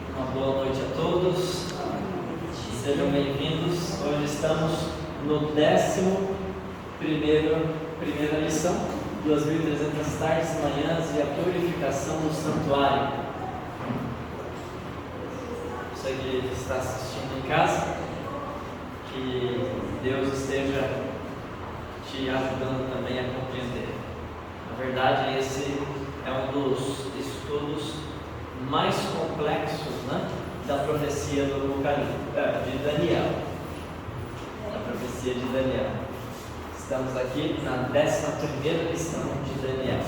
Uma boa noite a todos, sejam bem-vindos. Hoje estamos no 11ª lição, 2.300 tardes e manhãs e a purificação do santuário. Você que está assistindo em casa, que Deus esteja te ajudando também a compreender. Na verdade, esse é um dos estudos mais complexos, né, da profecia do de Daniel. Da profecia de Daniel. Estamos aqui na 11ª lição de Daniel.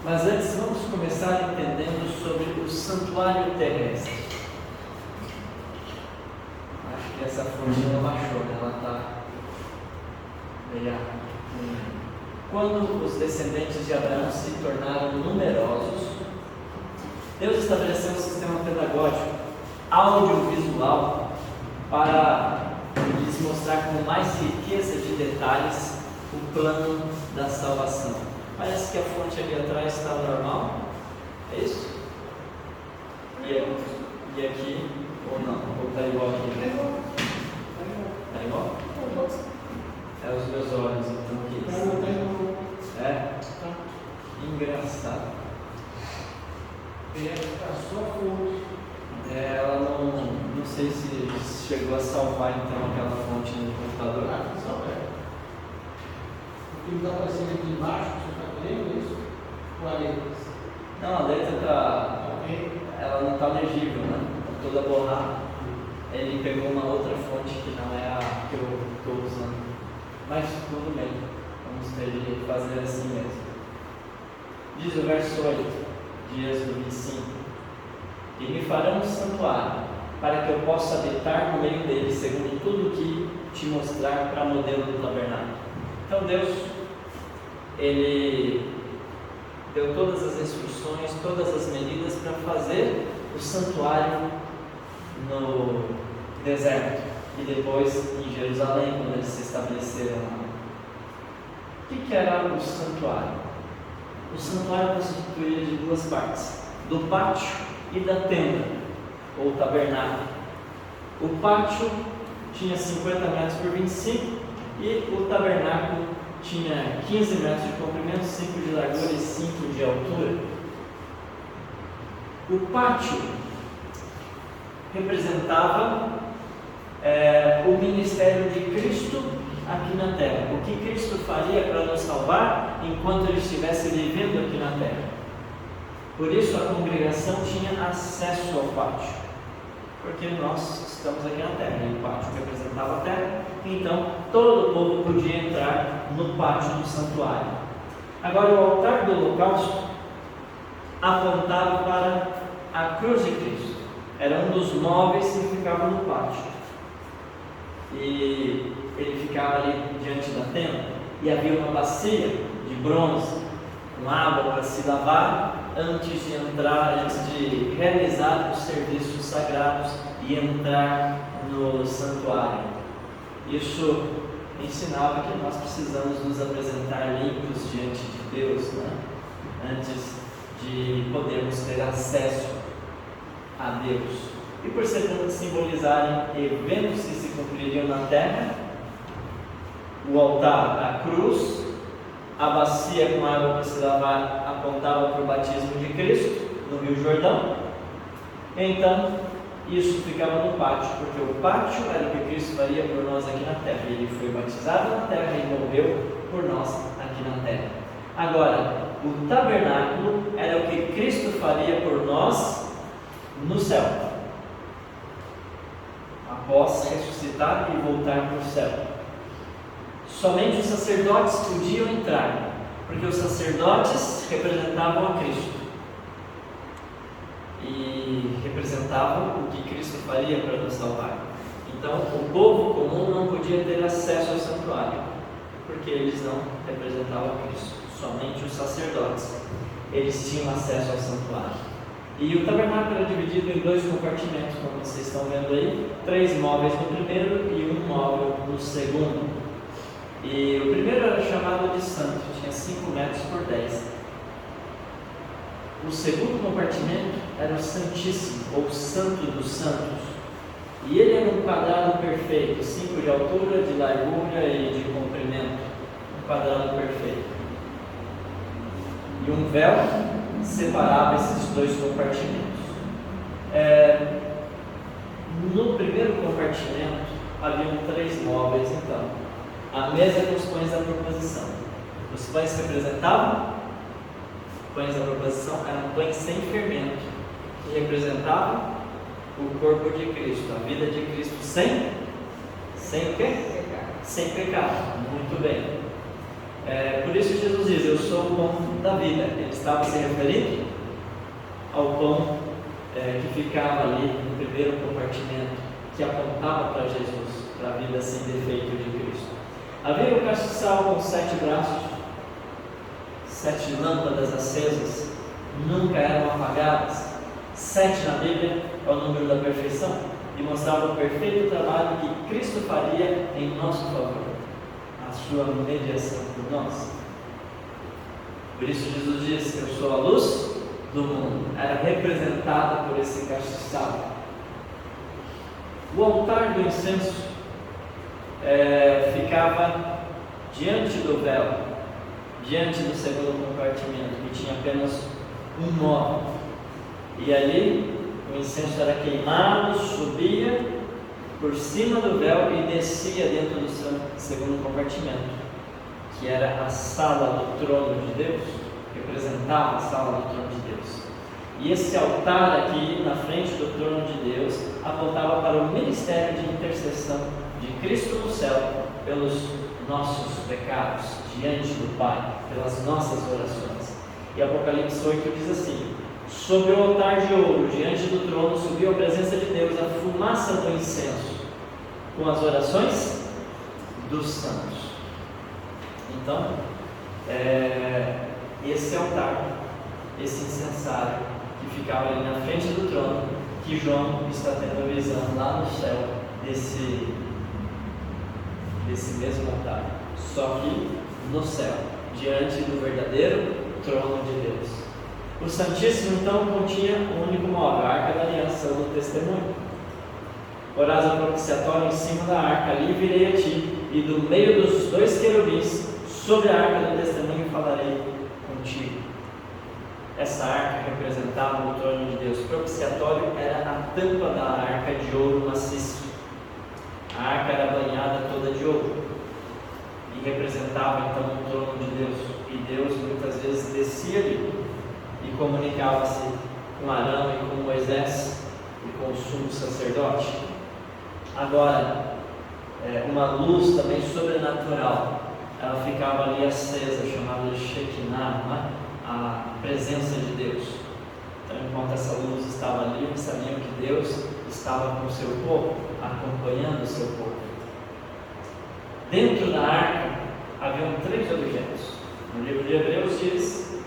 Mas antes, vamos começar entendendo sobre o santuário terrestre. Acho que essa fonte baixou, né? Ela está meio. Quando os descendentes de Abraão se tornaram numerosos, Deus estabeleceu um sistema pedagógico audiovisual para lhes mostrar com mais riqueza de detalhes o plano da salvação. Parece que a fonte ali atrás está normal, é isso? E aqui, ou não? Ou está igual aqui? Está igual? É os meus olhos, então, que isso? É? Engraçado. Ela não sei se chegou a salvar então aquela fonte no computador. O que está aparecendo aqui embaixo, você está vendo isso? Ou a letra? Não, a letra está. Ela não está legível, né? Está toda borrada. Ele pegou uma outra fonte que não é a que eu estou usando. Mas tudo bem, vamos ter de fazer assim mesmo. Diz o verso 8 de Êxodo 25: E me farão um santuário, para que eu possa habitar no meio dele, segundo tudo que te mostrar para modelo do tabernáculo. Então Deus, Ele deu todas as instruções, todas as medidas para fazer o santuário no deserto e depois em Jerusalém, quando eles se estabeleceram lá. O que era o santuário? O santuário constituía de duas partes: do pátio e da tenda, ou tabernáculo. O pátio tinha 50 metros por 25 e o tabernáculo tinha 15 metros de comprimento, 5 de largura e 5 de altura. O pátio representava o ministério de Cristo aqui na terra. O que Cristo faria para nos salvar enquanto Ele estivesse vivendo aqui na terra. Por isso a congregação tinha acesso ao pátio, porque nós estamos aqui na terra e o pátio representava a terra, então todo o povo podia entrar no pátio do santuário. Agora, o altar do holocausto apontava para a cruz de Cristo, era um dos móveis que ficava no pátio, e ele ficava ali diante da tenda, e havia uma bacia de bronze com água para se lavar antes de entrar, antes de realizar os serviços sagrados e entrar no santuário. Isso ensinava que nós precisamos nos apresentar limpos diante de Deus, né? Antes de podermos ter acesso a Deus. E por simbolizarem eventos que se cumpririam na terra, o altar, a cruz, a bacia com água para se lavar apontava para o batismo de Cristo no Rio Jordão. Então, isso ficava no pátio, porque o pátio era o que Cristo faria por nós aqui na terra. Ele foi batizado na terra e morreu por nós aqui na terra. Agora, o tabernáculo era o que Cristo faria por nós no céu, após ressuscitar e voltar para o céu. Somente os sacerdotes podiam entrar, porque os sacerdotes representavam a Cristo e representavam o que Cristo faria para nos salvar. Então, o povo comum não podia ter acesso ao santuário, porque eles não representavam a Cristo. Somente os sacerdotes, eles tinham acesso ao santuário. E o tabernáculo era dividido em 2 compartimentos, como vocês estão vendo aí: 3 móveis no primeiro e 1 móvel no segundo. E o primeiro era chamado de santo, tinha 5 metros por 10. O segundo compartimento era o Santíssimo, ou Santo dos Santos. E ele era um quadrado perfeito, 5 de altura, de largura e de comprimento. Um quadrado perfeito. E um véu separava esses dois compartimentos. No primeiro compartimento haviam 3 móveis, então. A mesa com os pães da proposição. Os pães representavam? Pães da proposição eram pães sem fermento, que representavam o corpo de Cristo, a vida de Cristo sem o quê? Sem pecado. Muito bem. Por isso Jesus diz: eu sou o pão da vida. Ele estava se referindo ao pão que ficava ali no primeiro compartimento, que apontava para Jesus, para a vida sem defeito de Cristo. Havia um castiçal com 7 braços, 7 lâmpadas acesas, nunca eram apagadas. 7 na Bíblia é o número da perfeição e mostrava o perfeito trabalho que Cristo faria em nosso favor, a sua mediação por nós. Por isso Jesus disse: eu sou a luz do mundo. Era representada por esse castiçal. O altar do incenso ficava diante do véu, diante do segundo compartimento, que tinha apenas um móvel. E ali o incenso era queimado, subia por cima do véu e descia dentro do segundo compartimento, que era a sala do trono de Deus, representava a sala do trono de Deus. E esse altar aqui na frente do trono de Deus apontava para o ministério de intercessão de Cristo no céu pelos nossos pecados diante do Pai, pelas nossas orações. E Apocalipse 8 diz assim: sobre o altar de ouro diante do trono subiu a presença de Deus, a fumaça do incenso com as orações dos santos. Então, esse altar, esse incensário que ficava ali na frente do trono, que João está tendo a visão lá no céu desse mesmo altar, só que no céu, diante do verdadeiro trono de Deus. O Santíssimo então continha um único móvel, a Arca da Aliança, ou do Testemunho. Porás o propiciatório em cima da arca, ali virei a ti, e do meio dos 2 querubins, sobre a Arca do Testemunho falarei contigo. Essa arca representava o trono de Deus. O propiciatório era a tampa da arca de ouro maciço. A arca era banhada toda de ouro e representava então o trono de Deus. E Deus muitas vezes descia ali e comunicava-se com Arão e com Moisés e com o sumo sacerdote. Agora, uma luz também sobrenatural, ela ficava ali acesa, chamada de Shekinah, a presença de Deus. Então, enquanto essa luz estava ali, eles sabiam que Deus estava com o seu povo, acompanhando o seu povo. Dentro da arca haviam 3 objetos. No livro de Hebreus diz: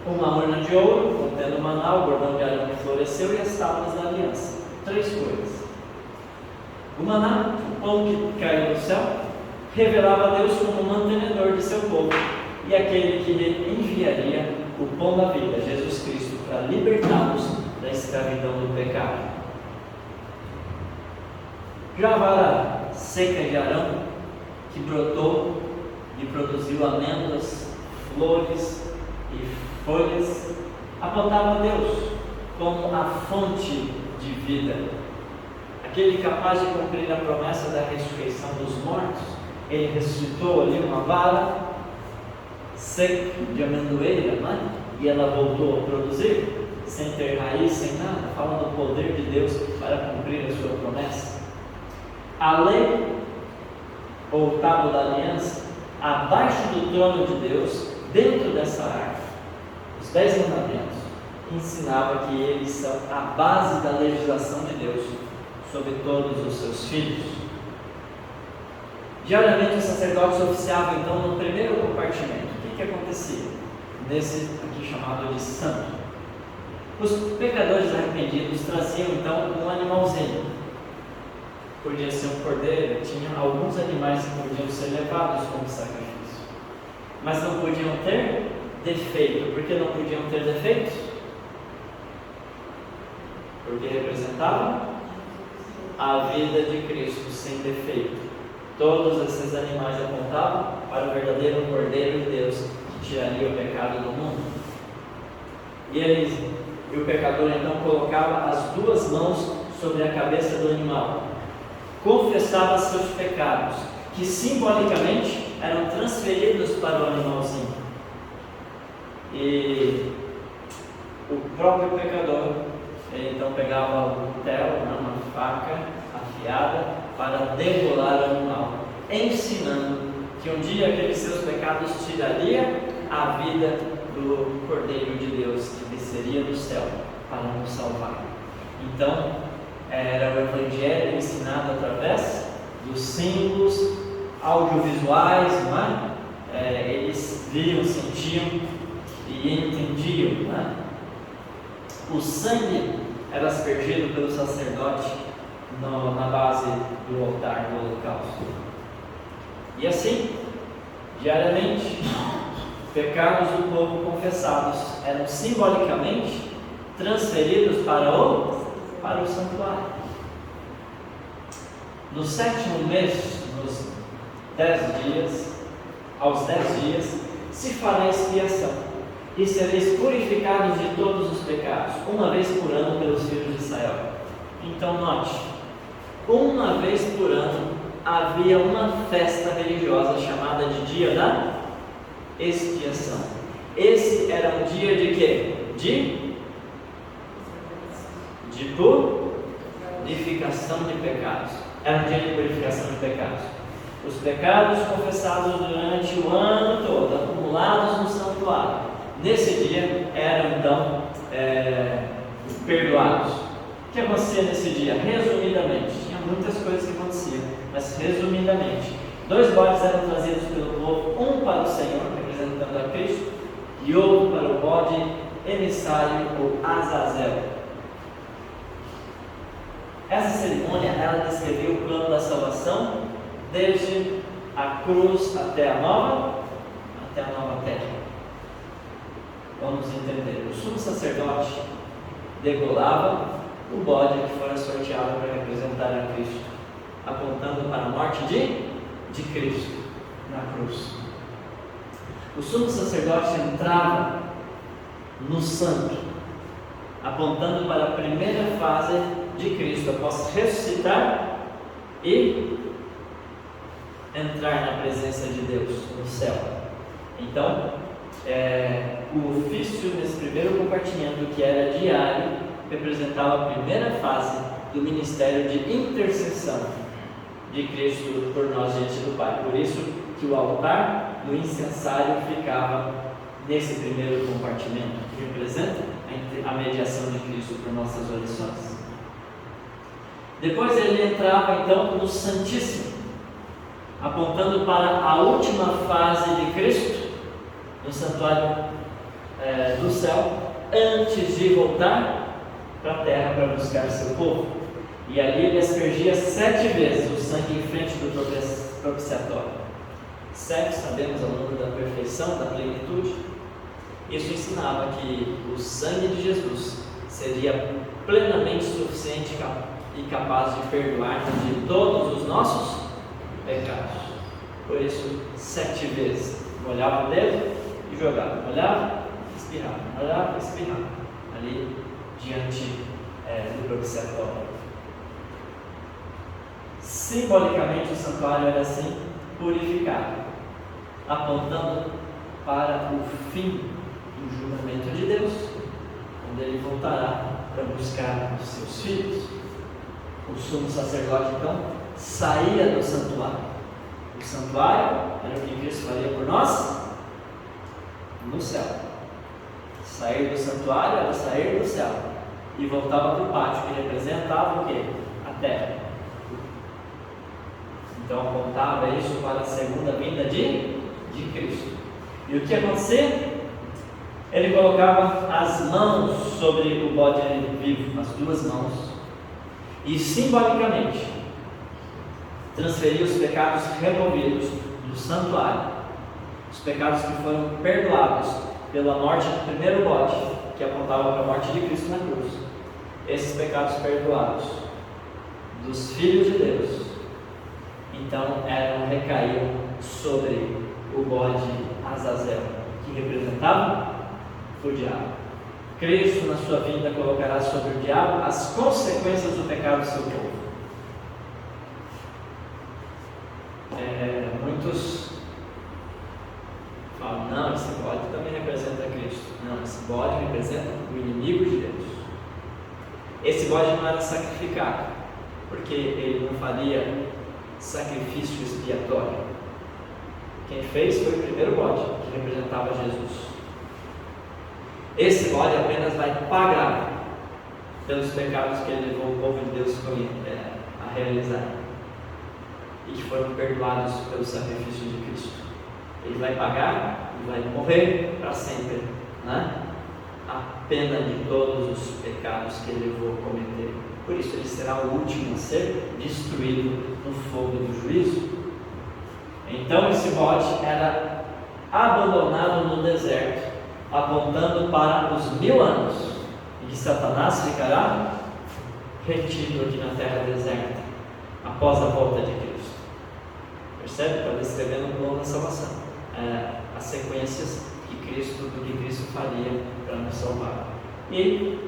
uma urna de ouro contendo o maná, o bordão de Arão que floresceu e as tábuas da aliança. 3 coisas. O maná, o pão que caiu do céu, revelava a Deus como o mantenedor de seu povo e aquele que lhe enviaria o pão da vida, Jesus Cristo, para libertá-los da escravidão do pecado. Já a vara seca de Arão, que brotou e produziu amêndoas, flores e folhas, apontava a Deus como a fonte de vida, aquele capaz de cumprir a promessa da ressurreição dos mortos. Ele ressuscitou ali uma vara seca de amendoeira, e ela voltou a produzir, sem ter raiz, sem nada, falando do poder de Deus para cumprir a sua promessa. A lei, ou tábua da aliança, abaixo do trono de Deus, dentro dessa arca, os 10 mandamentos, ensinava que eles são a base da legislação de Deus sobre todos os seus filhos. Diariamente os sacerdotes oficiavam então no primeiro compartimento. O que acontecia? Nesse aqui chamado de santo. Os pecadores arrependidos traziam então um animalzinho. Podia ser um cordeiro, tinha alguns animais que podiam ser levados como sacrifício. Mas não podiam ter defeito. Por que não podiam ter defeitos? porque representava a vida de Cristo sem defeito. Todos esses animais apontavam para o verdadeiro Cordeiro de Deus que tiraria o pecado do mundo. E o pecador então colocava as duas mãos sobre a cabeça do animal, confessava seus pecados, que simbolicamente eram transferidos para o animalzinho. E o próprio pecador, ele então pegava o cutelo, uma faca afiada, para degolar o animal, ensinando que um dia aqueles seus pecados tiraria a vida do Cordeiro de Deus, que desceria do céu para nos salvar. Então, era o Evangelho ensinado através dos símbolos audiovisuais, não é? Eles viam, sentiam e entendiam, não é? O sangue era aspergido pelo sacerdote na base do altar do holocausto. E assim, diariamente, pecados do povo confessados eram simbolicamente transferidos para o santuário. No sétimo mês, aos 10 dias, se fará expiação, e sereis purificados de todos os pecados, uma vez por ano pelos filhos de Israel. Então note, uma vez por ano havia uma festa religiosa chamada de dia da expiação. Esse era um dia de quê? De purificação de pecados. Era um dia de purificação de pecados. Os pecados confessados durante o ano todo, acumulados no santuário, nesse dia eram então perdoados. O que acontecia nesse dia? Resumidamente, tinha muitas coisas que aconteciam, mas resumidamente, 2 bodes eram trazidos pelo povo, um para o Senhor, representando a Cristo, e outro para o bode emissário, ou Azazel. Essa cerimônia, ela descrevia o plano da salvação desde a cruz até a nova terra. Vamos entender. O sumo sacerdote degolava o bode que fora sorteado para representar a Cristo, apontando para a morte de Cristo na cruz. O sumo sacerdote entrava no santo, apontando para a primeira fase de Cristo, após ressuscitar e entrar na presença de Deus no céu. Então, o ofício nesse primeiro compartimento, que era diário, representava a primeira fase do ministério de intercessão de Cristo por nós diante do Pai. Por isso que o altar do incensário ficava nesse primeiro compartimento, que representa a mediação de Cristo por nossas orações. Depois ele entrava então no Santíssimo, apontando para a última fase de Cristo no santuário do céu, antes de voltar para a terra para buscar seu povo. E ali ele aspergia 7 vezes o sangue em frente do propiciatório. 7, sabemos, ao número da perfeição, da plenitude. Isso ensinava que o sangue de Jesus seria plenamente suficiente e capaz de perdoar de todos os nossos pecados. Por isso, 7 vezes molhava o dedo e jogava, molhava, espirrava, ali diante do propiciatório. Simbolicamente, o santuário era assim purificado, apontando para o fim do julgamento de Deus, quando ele voltará para buscar os seus filhos. O sumo sacerdote então saía do santuário. O santuário era o que Cristo faria por nós no céu. Sair do santuário era sair do céu e voltava para o pátio, que representava o quê? A terra. Então apontava isso para a segunda vinda de Cristo. E o que acontecia? Ele colocava as mãos sobre o bode vivo, as 2 mãos, e simbolicamente transferia os pecados removidos do santuário, os pecados que foram perdoados pela morte do primeiro bode, que apontava para a morte de Cristo na cruz, esses pecados perdoados dos filhos de Deus, então recaíam sobre o bode Azazel, que representava o diabo. Cristo, na sua vinda, colocará sobre o diabo as consequências do pecado do seu povo. Muitos falam, não, esse bode também representa Cristo. Não, esse bode representa o inimigo de Deus. Esse bode não era sacrificado, porque ele não faria sacrifício expiatório. Quem fez foi o primeiro bode, que representava Jesus. Esse bode apenas vai pagar pelos pecados que ele levou o povo de Deus a realizar, e que foram perdoados pelo sacrifício de Cristo. Ele vai pagar e vai morrer para sempre, né? A pena de todos os pecados que ele levou a cometer. Por isso ele será o último a ser destruído no fogo do juízo. Então esse bode era abandonado no deserto, apontando para os 1000 anos em que Satanás ficará retido aqui na terra deserta, após a volta de Cristo. Percebe? Está descrevendo o plano da salvação, as sequências do que Cristo faria para nos salvar. E,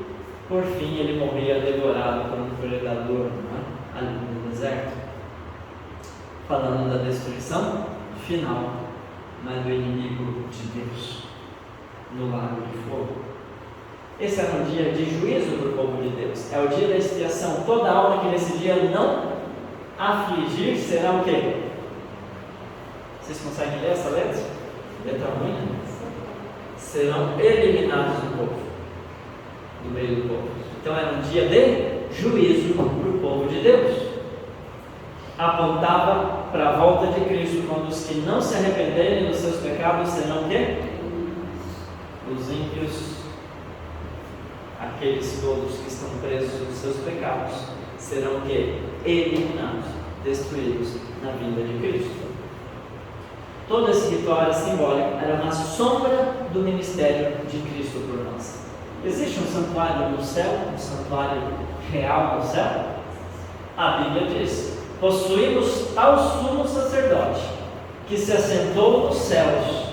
por fim, ele morria devorado por um predador, né? Ali no deserto, falando da destruição final, né, do inimigo de Deus no lago de fogo. Esse era um dia de juízo para o povo de Deus. É o dia da expiação. Toda alma que nesse dia não afligir será o quê? Vocês conseguem ler essa letra? Letra ruim, né? Serão eliminados do povo, do meio do povo. Então era um dia de juízo para o povo de Deus. Apontava para a volta de Cristo, quando os que não se arrependerem dos seus pecados serão o quê? Os ímpios, aqueles todos que estão presos nos seus pecados, serão o quê? Eliminados, destruídos na vinda de Cristo. Todo esse ritual era simbólico, era uma sombra do ministério de Cristo por nós. Existe um santuário no céu, um santuário real no céu? A Bíblia diz: possuímos tal sumo sacerdote, que se assentou nos céus.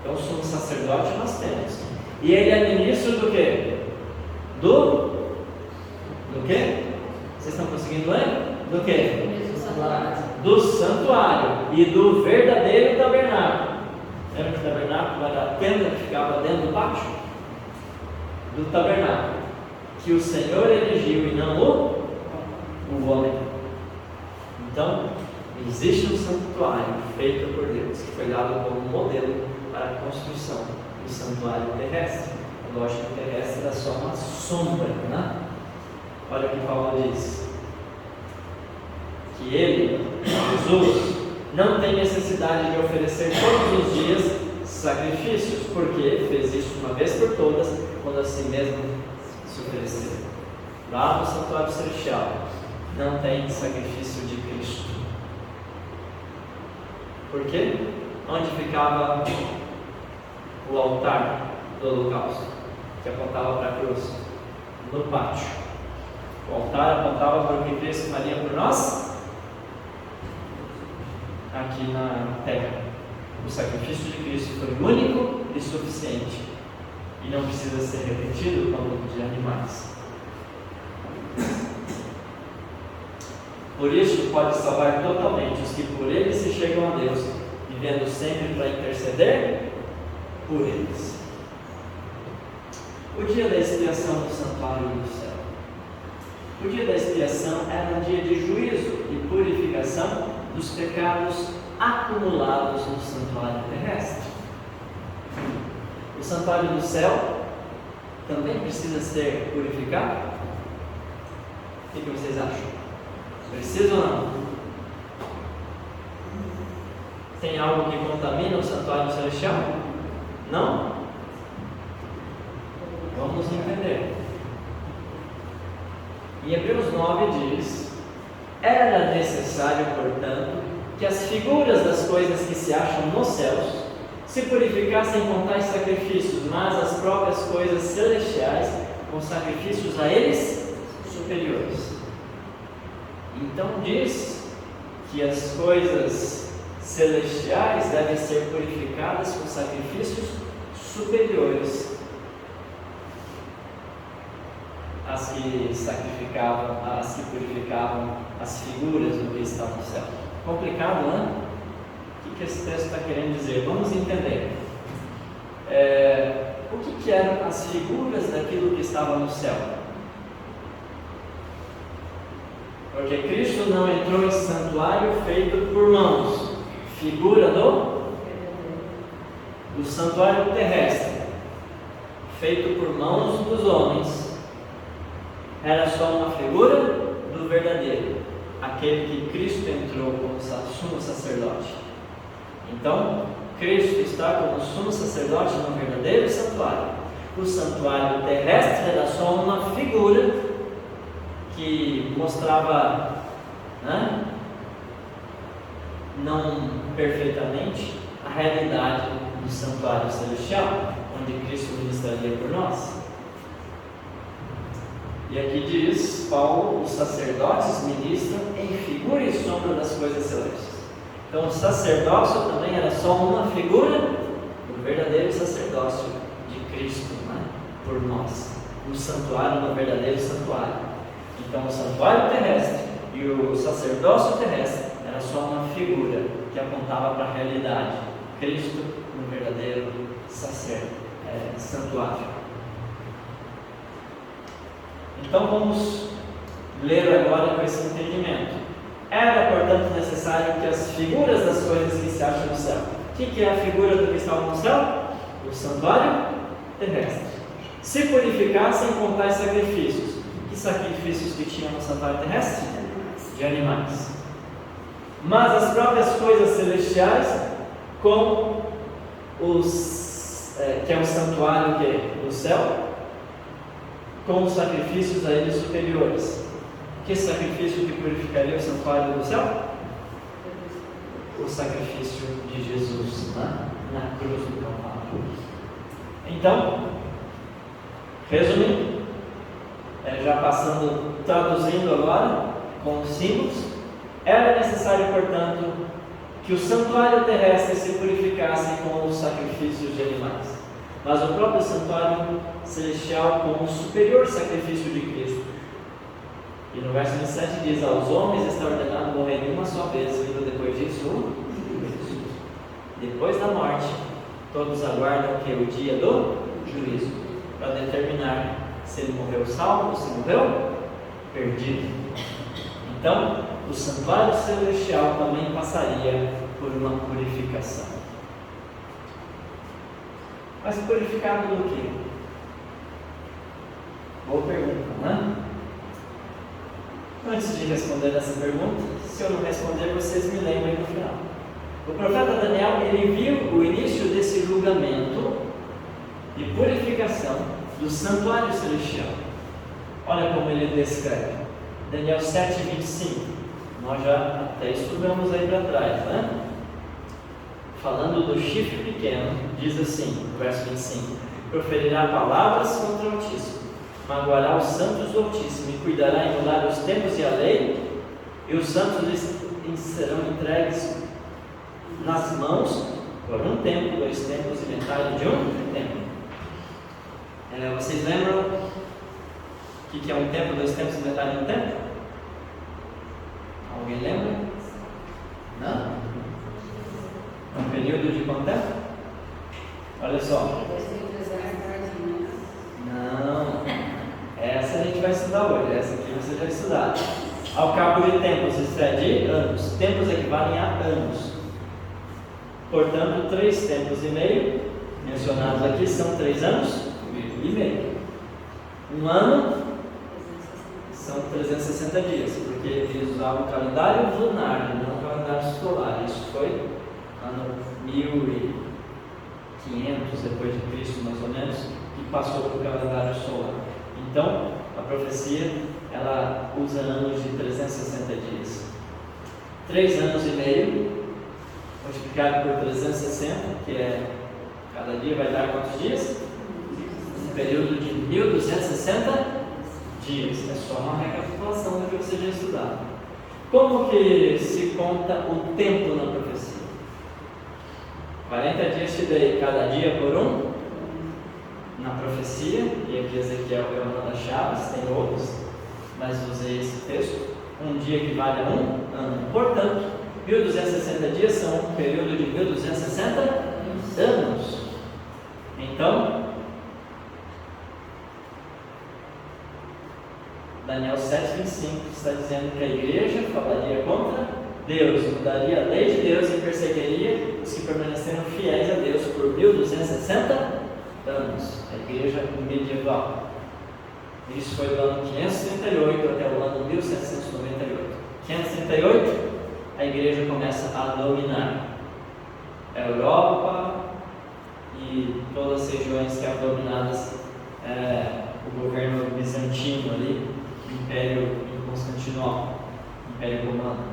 Então, o sumo sacerdote nós temos. E ele é ministro do quê? Do quê? Vocês estão conseguindo ler? Do quê? Do santuário e do verdadeiro tabernáculo. Lembra que o tabernáculo era a tenda que ficava dentro do pátio? Do tabernáculo, que o Senhor erigiu e não o homem. Então, existe um santuário feito por Deus, que foi dado como modelo para a construção do santuário terrestre. Lógico que o terrestre era só uma sombra, né? Olha o que Paulo diz: que ele, Jesus, não tem necessidade de oferecer todos os dias sacrifícios, porque fez isso uma vez por todas, quando a si mesmo se ofereceu. Lá no santuário celestial não tem sacrifício de Cristo. Por quê? Onde ficava o altar do holocausto, que apontava para a cruz? No pátio. O altar apontava para o que Cristo faria por nós aqui na terra. O sacrifício de Cristo foi único e suficiente, e não precisa ser repetido como o de animais. Por isso pode salvar totalmente os que por ele se chegam a Deus, vivendo sempre para interceder por eles. O dia da expiação do santuário do céu. O dia da expiação era um dia de juízo e purificação dos pecados acumulados no santuário terrestre. O santuário do céu também precisa ser purificado? O que vocês acham? Precisa ou não? Tem algo que contamina o santuário celestial? Não? Vamos entender. Em Hebreus 9 diz: era necessário, portanto, que as figuras das coisas que se acham nos céus se purificassem com tais sacrifícios, mas as próprias coisas celestiais com sacrifícios a eles superiores. Então diz que as coisas celestiais devem ser purificadas com sacrifícios superiores às que sacrificavam, às que purificavam as figuras do que está no céu. Complicado, né? O que esse texto está querendo dizer? Vamos entender. O que eram as figuras daquilo que estava no céu? Porque Cristo não entrou em santuário feito por mãos, figura do santuário terrestre, feito por mãos dos homens, era só uma figura do verdadeiro, aquele que Cristo entrou como sumo sacerdote. Então, Cristo está como sumo sacerdote no verdadeiro santuário. O santuário terrestre era só uma figura que mostrava, não perfeitamente, a realidade do santuário celestial, onde Cristo ministraria por nós. E aqui diz Paulo: os sacerdotes ministram em figura e sombra das coisas celestes. Então o sacerdócio também era só uma figura do verdadeiro sacerdócio de Cristo, por nós. O santuário no verdadeiro santuário. Então o santuário terrestre e o sacerdócio terrestre era só uma figura que apontava para a realidade. Cristo no verdadeiro santuário. Então vamos ler agora com esse entendimento. Era, portanto, necessário que as figuras das coisas que se acham no céu. O que é a figura do que estava no céu? O santuário terrestre. Se purificassem com tais sacrifícios. Que sacrifícios que tinham no santuário terrestre? De animais. Mas as próprias coisas celestiais, como que é o santuário do céu, com os sacrifícios a eles superiores. Que sacrifício que purificaria o santuário do céu? O sacrifício de Jesus na cruz do Calvário. Então, resumindo, já traduzindo agora com os símbolos, era necessário, portanto, que o santuário terrestre se purificasse com os sacrifícios de animais, mas o próprio santuário celestial com o superior sacrifício de Cristo. E no verso 27 diz: aos homens está ordenado morrer uma só vez, vindo depois disso Jesus. Depois da morte, todos aguardam o dia do juízo, para determinar se ele morreu salvo ou se morreu perdido. Então, o santuário celestial também passaria por uma purificação. Mas purificado do quê? Boa pergunta, Antes de responder essa pergunta, se eu não responder, vocês me lembrem no final. O profeta Daniel, ele viu o início desse julgamento de purificação do santuário celestial. Olha como ele descreve. Daniel 7:25. Nós já até estudamos aí para trás, Falando do chifre pequeno, diz assim, verso 25: proferirá palavras contra o Altíssimo, magoará os santos do Altíssimo e cuidará em mudar os tempos e a lei, e os santos lhes serão entregues nas mãos por um tempo, 2 tempos e metade de um tempo. Vocês lembram o que é um tempo, 2 tempos e metade de um tempo? Alguém lembra? Não? É um período de quanto tempo? Olha só. Não. Essa a gente vai estudar hoje. Essa aqui você já estudar. Ao cabo de tempos, isso é de anos. Tempos equivalem a anos. Portanto, 3 tempos e meio mencionados aqui são 3 anos e meio. Um ano são 360 dias, porque eles usavam o calendário lunar e não o calendário solar. Isso foi ano 1500 depois de Cristo, mais ou menos, que passou para o calendário solar. Então, a profecia, ela usa anos de 360 dias. 3 anos e meio, multiplicado por 360, que cada dia vai dar quantos dias? Um período de 1260 1260 dias. É só uma recapitulação do que você já estudado. Como que se conta o tempo na profecia? 40 dias te dei, cada dia por um. Na profecia, e aqui Ezequiel é uma das chaves, tem outros, mas usei esse texto. Um dia equivale a um ano. Portanto, 1260 dias são um período de 1260 anos. Então, Daniel 7,25 está dizendo que a igreja falaria contra Deus, mudaria a lei de Deus e perseguiria os que permaneceram fiéis a Deus por 1260 anos. A igreja medieval. Isso foi do ano 538 até o ano 1798. 538, a igreja começa a dominar a Europa e todas as regiões que eram dominadas, o governo bizantino ali, o Império em Constantinopla, Império Romano,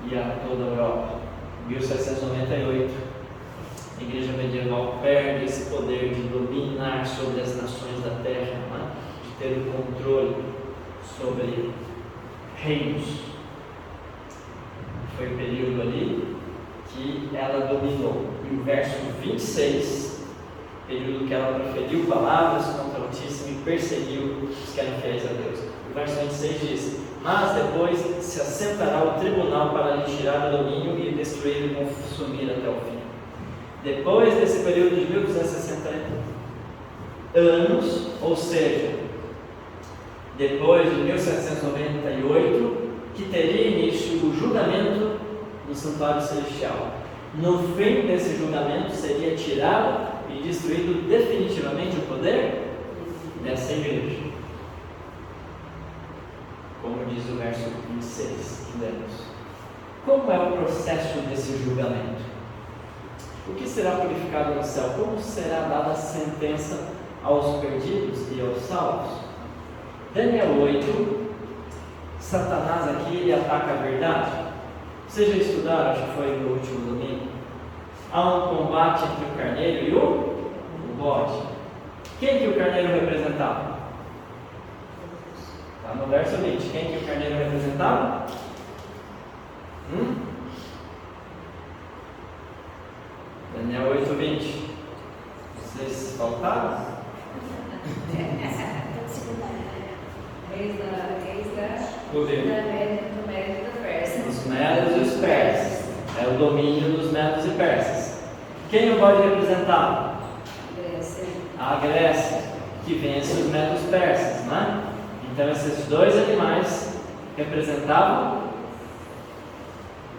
e a toda a Europa. 1798, a igreja medieval perde esse poder de dominar sobre as nações da terra, né? De ter o controle sobre reinos. Foi o período ali que ela dominou. E o verso 26, período que ela proferiu palavras contra o Altíssimo e perseguiu os que eram fiéis a Deus. O verso 26 diz: mas depois se assentará o tribunal para lhe tirar o domínio e destruir e consumir até o fim. Depois desse período de 1260 anos, ou seja, depois de 1798, que teria início o julgamento no santuário celestial. No fim desse julgamento seria tirado e destruído definitivamente o poder dessa igreja. Como diz o verso 26 que lemos. Como é o processo desse julgamento? O que será purificado no céu? Como será dada a sentença aos perdidos e aos salvos? Daniel 8, Satanás aqui ele ataca a verdade. Vocês já estudaram, acho que foi no último domingo. Há um combate entre o carneiro e o bode. Quem que o carneiro representava? Está no verso 20. Quem que o carneiro representava? Daniel 8:20. Vocês faltaram? Os medos e os persas. É o domínio dos medos e persas. Quem o bode representava? A Grécia, que vence os medos persas, né? Então esses dois animais representavam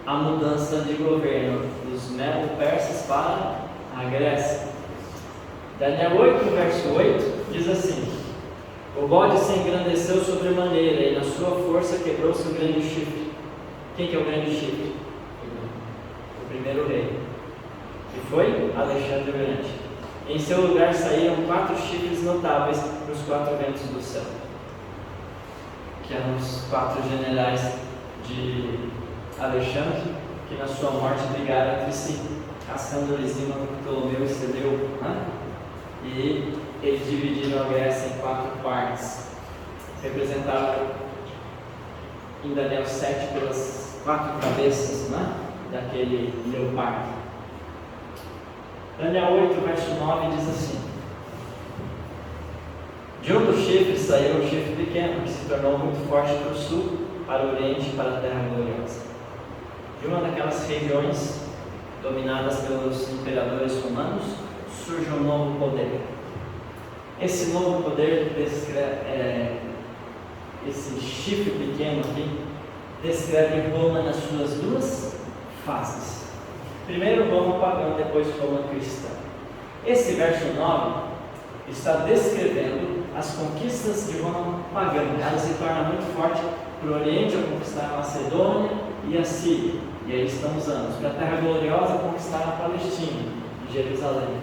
a mudança de governo dos medo-persas para a Grécia. Daniel 8, verso 8, diz assim: o bode se engrandeceu sobremaneira e na sua força quebrou-se o grande chifre. Quem que é o grande chifre? O primeiro rei, que foi Alexandre o Grande. Em seu lugar saíram 4 chifres notáveis para os 4 ventos do céu, que eram os 4 generais de Alexandre, que na sua morte brigaram entre si, Cassandro, Lisímaco, Ptolomeu e Seleuco, né? E eles dividiram a Grécia em 4 partes, representado em Daniel 7 pelas 4 cabeças, né? Daquele leopardo. Daniel 8, verso 9 diz assim: de um dos chifres saiu um chifre pequeno, que se tornou muito forte para o sul, para o oriente e para a terra gloriosa. De uma daquelas regiões dominadas pelos imperadores romanos, surge um novo poder. Esse novo poder, esse chifre pequeno aqui, descreve Roma nas suas 2 fases. Primeiro Roma pagã, depois Roma cristã. Esse verso 9 está descrevendo as conquistas de Roma pagã. Ela se torna muito forte para o Oriente, a conquistar a Macedônia e a Síria. E aí estamos anos. Para a Terra Gloriosa, a conquistar a Palestina e Jerusalém.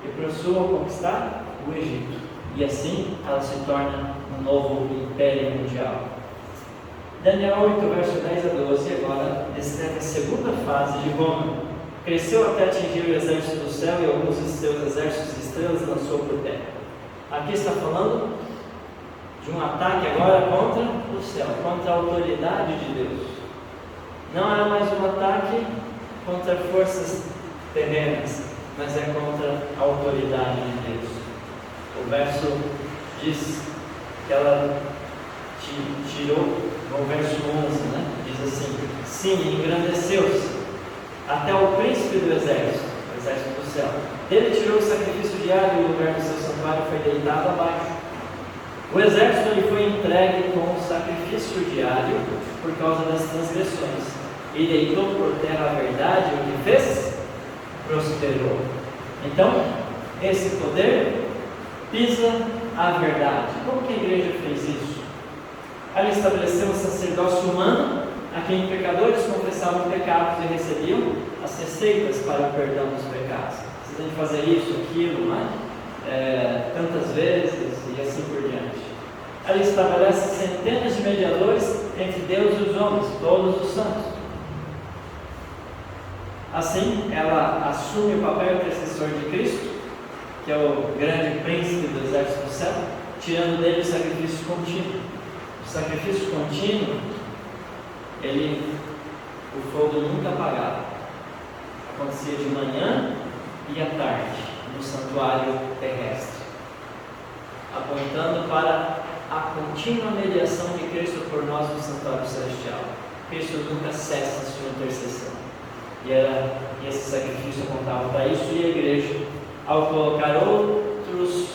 E para o Sul, a conquistar o Egito. E assim, ela se torna um novo império mundial. Daniel 8, verso 10 a 12, agora descreve a segunda fase de Roma. Cresceu até atingir o exército do céu e alguns de seus exércitos de estrelas lançou por terra. Aqui está falando de um ataque agora contra o céu, contra a autoridade de Deus. Não é mais um ataque contra forças terrenas, mas é contra a autoridade de Deus. O verso diz que ela tirou, no verso 11, né? Diz assim: sim, engrandeceu-se até o príncipe do exército, o exército do céu. Dele tirou o sacrifício diário e o lugar do seu santuário foi deitado abaixo. O exército lhe foi entregue com o sacrifício diário por causa das transgressões. E deitou por terra a verdade, o que fez? Prosperou. Então, esse poder pisa a verdade. Como que a igreja fez isso? Ela estabeleceu um sacerdócio humano a quem pecadores confessavam pecados e recebiam as receitas para o perdão dos pecados. Você tem que fazer isso, aquilo, tantas vezes e assim por diante. Ela estabelece centenas de mediadores entre Deus e os homens, todos os santos. Assim, ela assume o papel intercessor de Cristo, que é o grande príncipe do exército do céu, tirando dele o sacrifício contínuo. O sacrifício contínuo, o fogo nunca apagava. Acontecia de manhã e à tarde, no santuário terrestre, apontando para a contínua mediação de Cristo por nós no santuário celestial. Cristo nunca cessa a sua intercessão. E esse sacrifício apontava para isso, e a igreja, ao colocar outros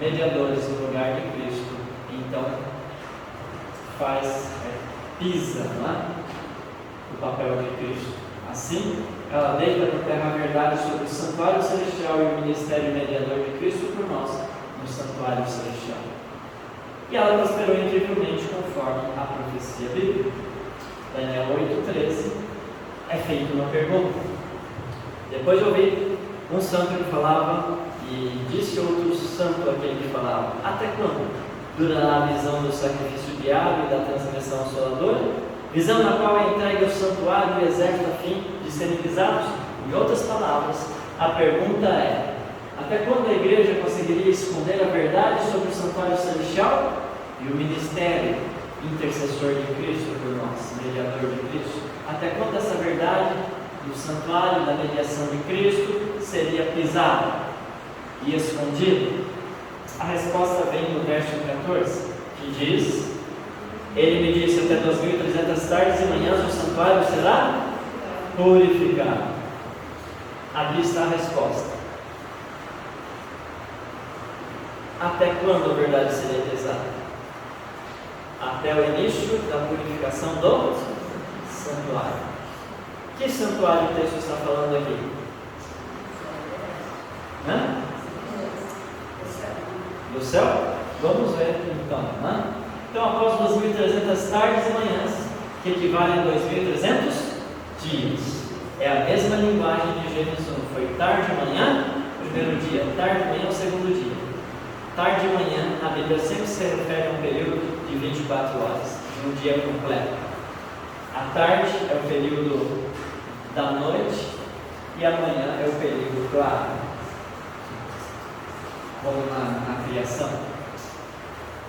mediadores no lugar de Cristo, então pisa, não é? O papel de Cristo. Assim, ela deita por terra a verdade sobre o santuário celestial e o ministério mediador de Cristo por nós no santuário celestial. E ela prosperou incrivelmente conforme a profecia bíblica. Daniel 8,13 é feita uma pergunta. Depois eu ouvi um santo que falava, e disse outro santo aquele que falava: até quando durará a visão do sacrifício diário e da transgressão assoladora? Visão na qual é entregue ao santuário e o exército a fim de serem pisados? Em outras palavras, a pergunta é: até quando a igreja conseguiria esconder a verdade sobre o santuário celestial e o ministério intercessor de Cristo por nós, mediador de Cristo? Até quando essa verdade do santuário, da mediação de Cristo, seria pisada e escondida? A resposta vem no verso 14, que diz: ele me disse, até 2.300 tardes e manhãs o santuário será purificado. Ali está a resposta. Até quando a verdade seria pesada? Até o início da purificação do santuário. Que santuário o texto está falando aqui? Do céu? Vamos ver então, Então, após 2.300 tardes e manhãs, que equivalem a 2.300 dias, é a mesma linguagem de Gênesis 1. Foi tarde e manhã, primeiro dia, tarde e manhã, o segundo dia. Tarde e manhã, na Bíblia sempre se refere a um período de 24 horas, de um dia completo. A tarde é o período da noite e a manhã é o período claro, como na criação.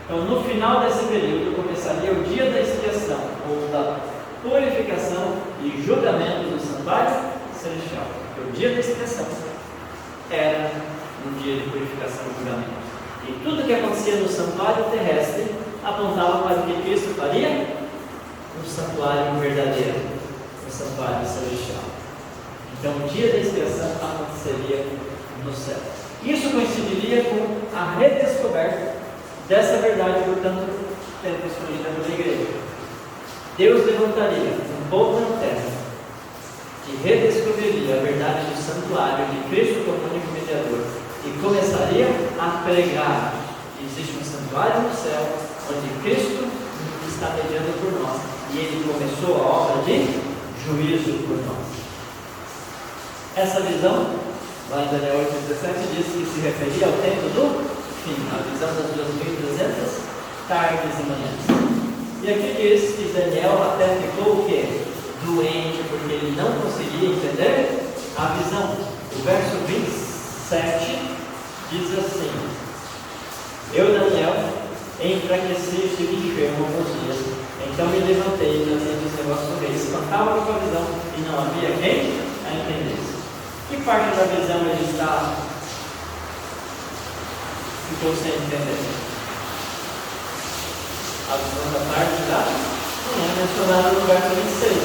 Então, no final desse período, começaria o dia da expiação, ou da purificação e julgamento do santuário celestial. Porque o dia da expiação era um dia de purificação e julgamento. E tudo que acontecia no santuário terrestre apontava para o que Cristo faria no santuário verdadeiro, no santuário celestial. Então, o dia da expiação aconteceria no céu. Isso coincidiria com a redescoberta dessa verdade por tanto tempo escondida pela igreja. Deus levantaria um povo na terra que redescobriria a verdade do santuário de Cristo como único mediador e começaria a pregar que existe um santuário no céu onde Cristo está mediando por nós e Ele começou a obra de juízo por nós. Essa visão, lá em Daniel 8,17, diz que se referia ao tempo do fim, a visão das 2.300 tardes e manhãs. E aqui diz que Daniel até ficou o quê? Doente, porque ele não conseguia entender a visão. O verso 27 diz assim: eu, Daniel, enfraqueci, estive enfermo alguns dias. Então me levantei e trazia os negócios do rei. Espantava com a visão e não havia quem a entendesse. Que parte da visão ele está? Ficou sem entender. A visão da tarde da manhã mencionada no verso 26.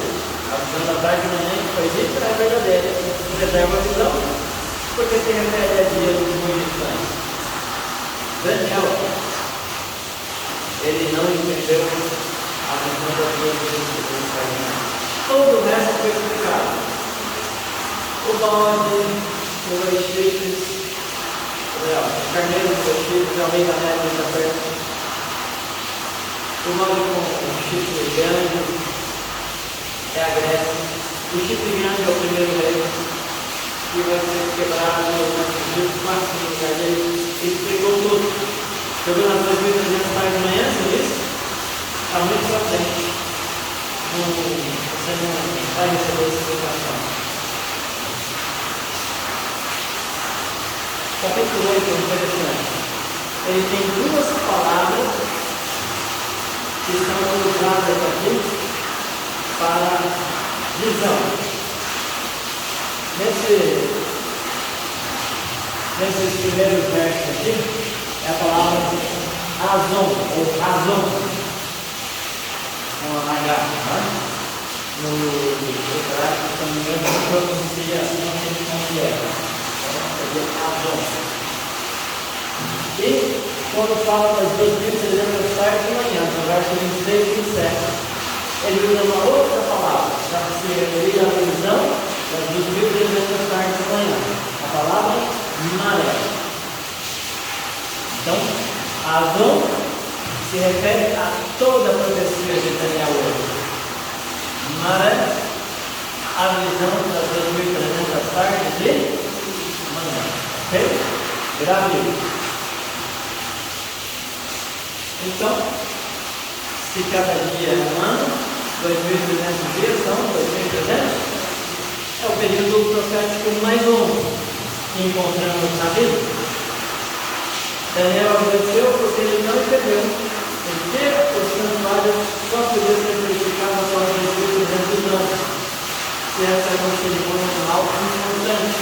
A visão da tarde da manhã que foi dita é verdadeira. Preserva a visão, porque se refere a dia dos muitos. Daniel, ele não entendeu a visão das duas vezes. Todo o resto foi explicado. O bode, os dois chifres, o carneiro dos dois chifres, o meio da neve está perto. O bode com o chifre grande é a Grécia. O chifre grande é o primeiro rei, que vai ser quebrado no máximo do carneiro. Isso pegou tudo. Chegou nas 2.300 tarde de manhã, você disse? Está muito para frente. Você não vai receber essa explicação. Capítulo 8 é interessante. Ele tem duas palavras que são usadas aqui para visão. Nesses primeiros versos aqui, é a palavra azon, ou razão, com a H, tá? No hebraico, se não me engano, não pronuncia assim como é. Seria azon. E quando fala das 2.300 tardes de manhã, no verso 26 e 27, ele usa uma outra palavra para se referir à visão das 2.300 tardes de manhã. A palavra maré. Então, azon se refere a toda a profecia de Daniel hoje. Maré, a visão das 2.300 tardes de manhã. Ok? Grave isso. Então, se cada dia é um ano, 2.300 dias são 2.300, é o período profético mais longo que encontramos na Bíblia. Daniel agradeceu porque ele não entendeu porque o santuário só podia ser purificado após 2.300 anos, se essa é uma cerimônia anual importante.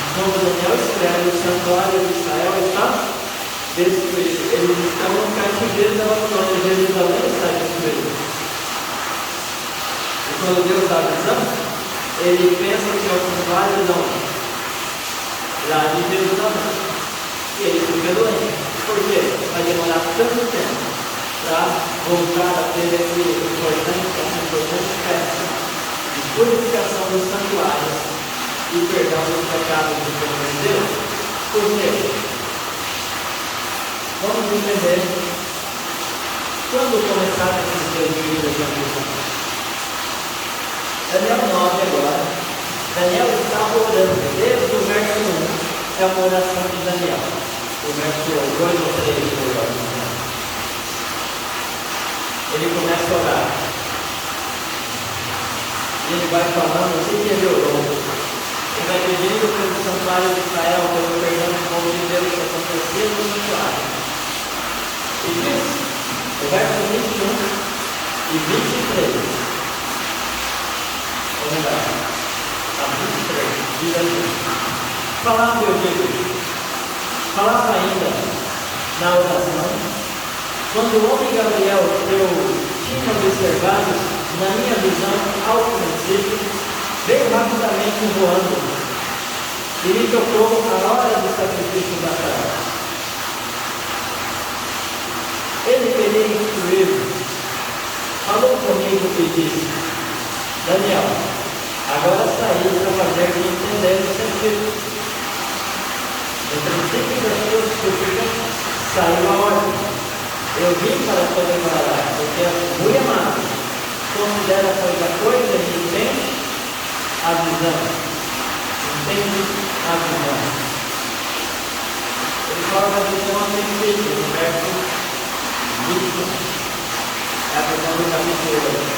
Quando Daniel escreve, o santuário de Israel está destruído. Eles estão no cativeiro da Babilônia. Jerusalém está destruído. E quando Deus dá a visão, ele pensa que é o santuário não, lá de Jerusalém. E ele fica doente. Por quê? Vai demorar tanto tempo para voltar a ter esse importante festa de purificação dos santuários e perdão dos pecados do povo de Deus. Por quê? Vamos entender quando começaram esses 2.300 anos. Daniel 9 agora. Daniel está orando desde o verso 1, é uma oração de Daniel. O verso 2 ou 3 ele começa a orar. E ele vai falando o que ele orou. Ele vai pedindo pelo santuário de Israel, pelo perdão do povo de Deus que acontecia no santuário. E diz, o verso 21 e 23. Vamos lá. A 23. Diz assim. Falava eu digo. Falava ainda na oração, quando o homem Gabriel tinha observado, na minha visão, ao princípio, veio rapidamente voando e me tocou a hora do sacrifício da tarde. Ele queria instruir-me, falou comigo e disse: Daniel, agora saí para fazer me entender o sentido. No princípio das coisas públicas saiu a ordem. Eu vim para te declarar, porque é muito amado. Considera pois a coisa e entende a visão. Entende a visão. Ele fala da visão a princípio, no verso 21. É a visão do capítulo 8.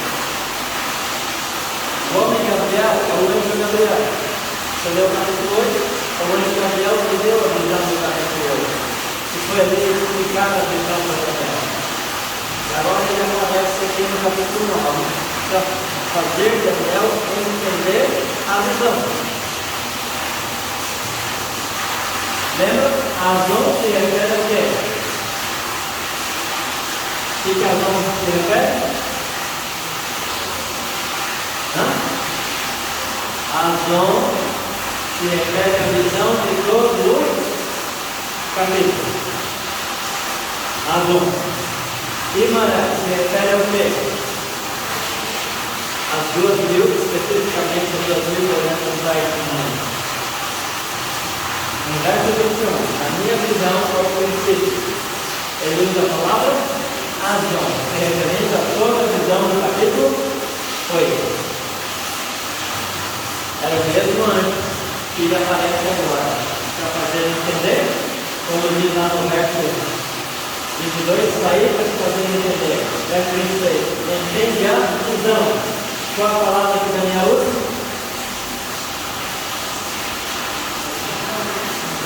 O homem Gabriel é o anjo Gabriel. Você leu o capítulo 8? O anjo Gabriel que deu a visão do capítulo 8. E foi ali que explicar a visão para Daniel. E agora ele aparece aqui no capítulo 9, para fazer Daniel entender a visão. Lembra? Azon se refere ao quê? O que Azon se refere? Azon se refere à visão de todo o capítulo. Azon. Imará se refere ao quê? As 2.000, especificamente as 2.200 artes. No verso 21, a minha visão ao princípio. Ele usa a palavra Azon, em referência a toda a visão do capítulo 8. Era o mesmo anjo que aparece agora, para fazer entender, como diz lá no verso 22, sair para fazer entender. Verso 26, entende a visão. Qual a palavra que Daniel usa?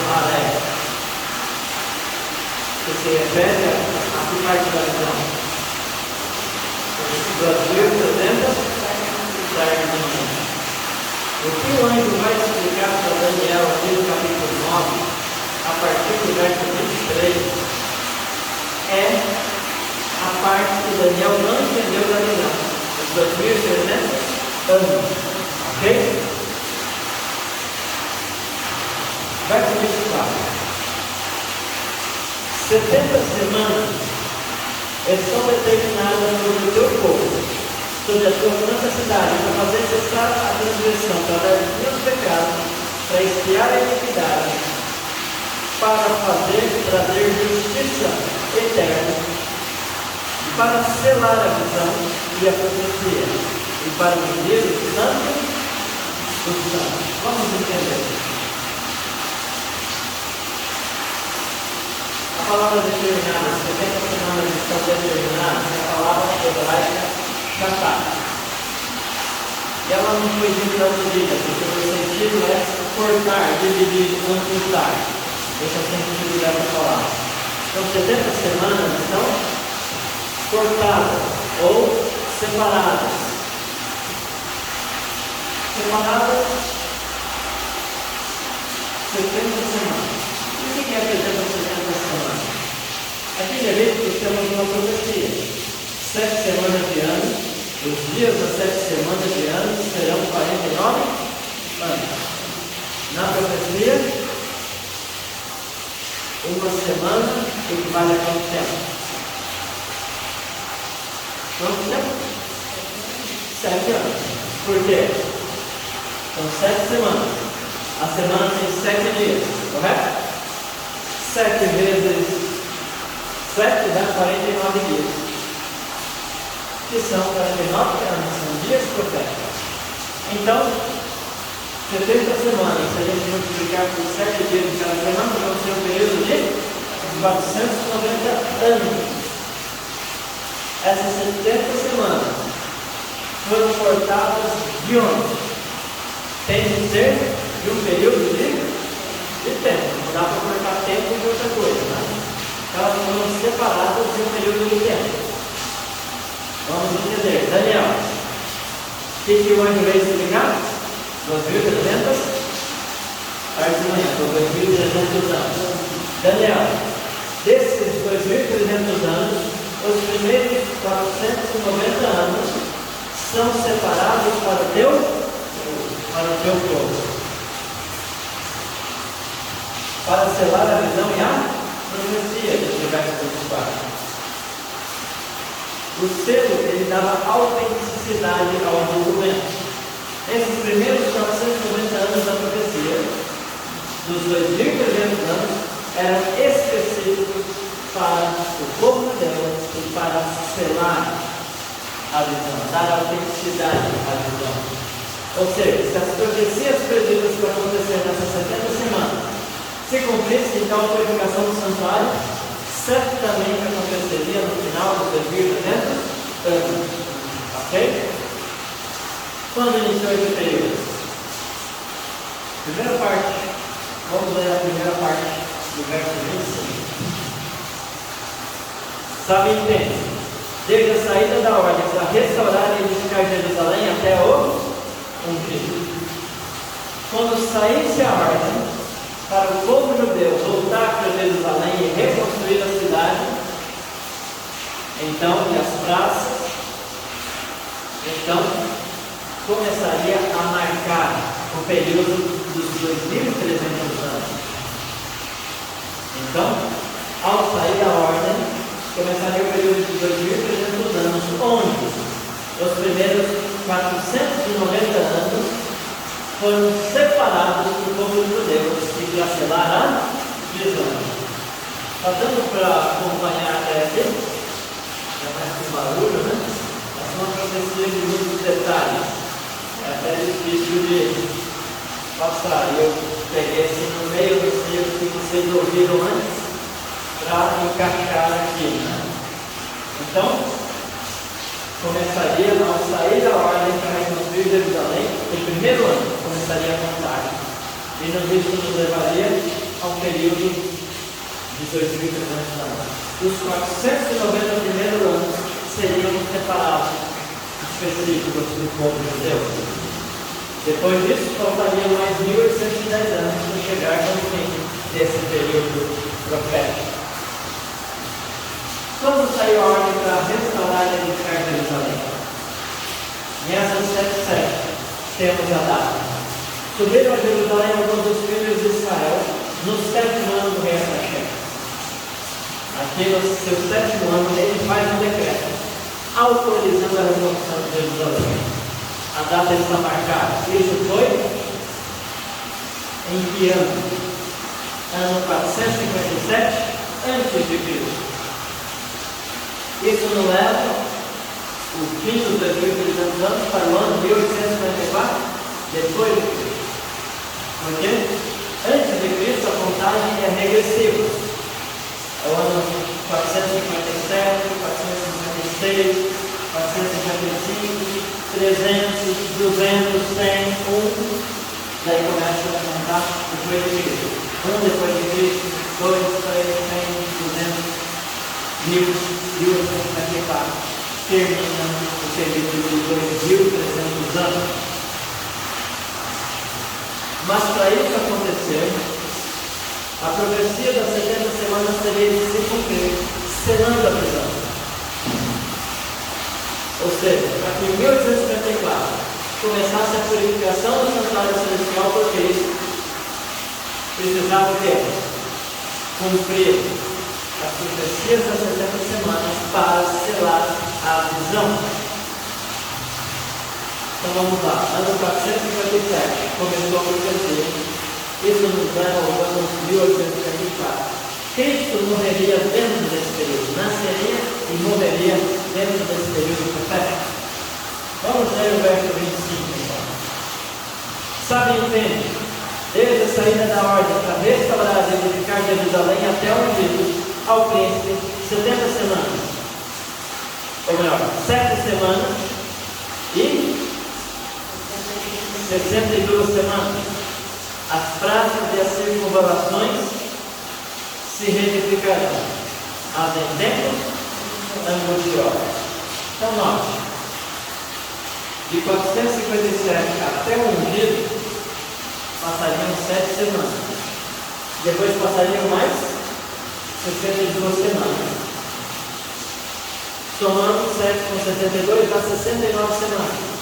Alegre. Que se refere a que parte da visão? 2.300 sardas do mundo. O que o anjo vai explicar para Daniel aqui no capítulo 9, a partir do verso 23, é a parte que Daniel não entendeu da visão. Os 2.300 anos. Ok? Verso 24. 70 semanas são determinadas sobre o teu povo, sobre a tua santa cidade, para fazer cessar a transgressão, para dar fim aos pecados, para expiar a iniquidade, para trazer justiça eterna, para selar a visão e a profecia, e para medir o santo dos santos. Vamos entender. A palavra determinada, 70 semanas estão determinadas, é a palavra hebraica Shatá. E ela não foi traduzida, porque o sentido é cortar, dividir, amputar. Esse é o sentido dessa palavra. Então, 70 semanas estão cortadas ou separadas. Separadas 70 semanas. O que é 70 semanas? Aqui em Levíticos temos uma profecia. 7 semanas de ano, os dias das 7 semanas de ano serão 49 anos. Na profecia, uma semana equivale a quanto tempo? Quanto tempo? 7 anos. Por quê? São 7 semanas. A semana tem 7 dias, correto? 7 vezes 7 dá 49 dias. Que são 49 anos, são dias proféticos. Então, 70 semanas, se a gente multiplicar por 7 dias de cada semana, vamos ter um período de 490 anos. Essas 70 semanas foram cortadas de onde? Tem que ser de um período de tempo. Não dá para cortar tempo de outra coisa, né? Elas foram separadas de um período de tempo. Vamos entender. Daniel, o que o anjo veio explicar? 2.300 argumentos, 2.300 anos. Daniel, desses 2.300 anos, os primeiros 490 anos são separados para o teu povo, para selar a visão e a profecia desse verso 24. O selo, ele dava autenticidade ao documento. Esses primeiros 490 anos da profecia, dos 2.300 anos, eram específicos para o povo de Deus e para selar a visão, dar autenticidade à visão. Ou seja, se as profecias previstas para acontecer nessas 70 semanas se cumprissem, então a purificação do santuário certamente aconteceria no final dos 2.300 anos. Ok? Quando iniciou esse período? Primeira parte. Vamos ler a primeira parte do verso 25. Sabe, entende? Desde a saída da ordem para restaurar e edificar Jerusalém até o ungido. Quando saísse a ordem para o povo judeu voltar para Jerusalém e reconstruir a cidade, então, e as praças, então começaria a marcar o período dos 2.300 anos. Então, ao sair da ordem, começaria o período de 2.300 anos, onde os primeiros 490 anos foram separados do povo judeu e para selar a visão. Está dando para acompanhar até aqui? Já mais com barulho, né? Essa é uma profecia de muitos detalhes. É até difícil de passar. Eu peguei assim no meio do que vocês ouviram antes para encaixar aqui. Né? Então, começaria ao sair da ordem para reconstruir Jerusalém, no primeiro ano começaria a contar. E isso nos levaria a um período de 2.300 anos. Os 490 primeiros anos seriam separados específicos do povo judeu. Depois disso, faltariam mais 1.810 anos para chegar ao fim desse período profético. Quando saiu a ordem para restaurar e edificar Jerusalém? Nessas 7 temos a data. Subiram a Jerusalém alguns dos filhos de Israel no 7º ano do rei Artaxerxes. Aqui no seu 7º ano, ele faz um decreto autorizando a reconstrução de Jerusalém. A data está marcada. Isso foi em que ano? Ano 457 a.C. Isso nos leva o fim dos 2.300 anos para o ano 1854 depois de Cristo. Porque antes de Cristo a contagem é regressiva. É o ano 457, 456, 455, 300, 200, 100, 1. Daí começa a contar depois de Cristo. 1 depois de Cristo, 2, 3, 100, 200. 1854 termina o período de 2.300 anos. Mas para isso acontecer, a profecia das 70 semanas teria de se cumprir, selando a visão. Ou seja, para que em 1854 começasse a purificação do santuário celestial por Cristo, precisava o quê? Cumprir as profecias das 70 semanas para selar a visão. Então vamos lá, ano 457 começou a profecia. Isso nos leva ao ano 1854. Cristo morreria dentro desse período, nasceria e morreria dentro desse período profético. Vamos ler o verso 25 então. Sabe, entende? Desde a saída da ordem para restaurar e edificar Jerusalém até o ungido ao príncipe, 70 semanas, ou melhor, 7 semanas e 62 semanas. As praças e as circunvalações se reedificarão, as em tempos angustiosos. Então, note, de 457 até o ungido, passariam 7 semanas. Depois passariam mais 62 semanas. Somando 7 com 62 dá 69 semanas.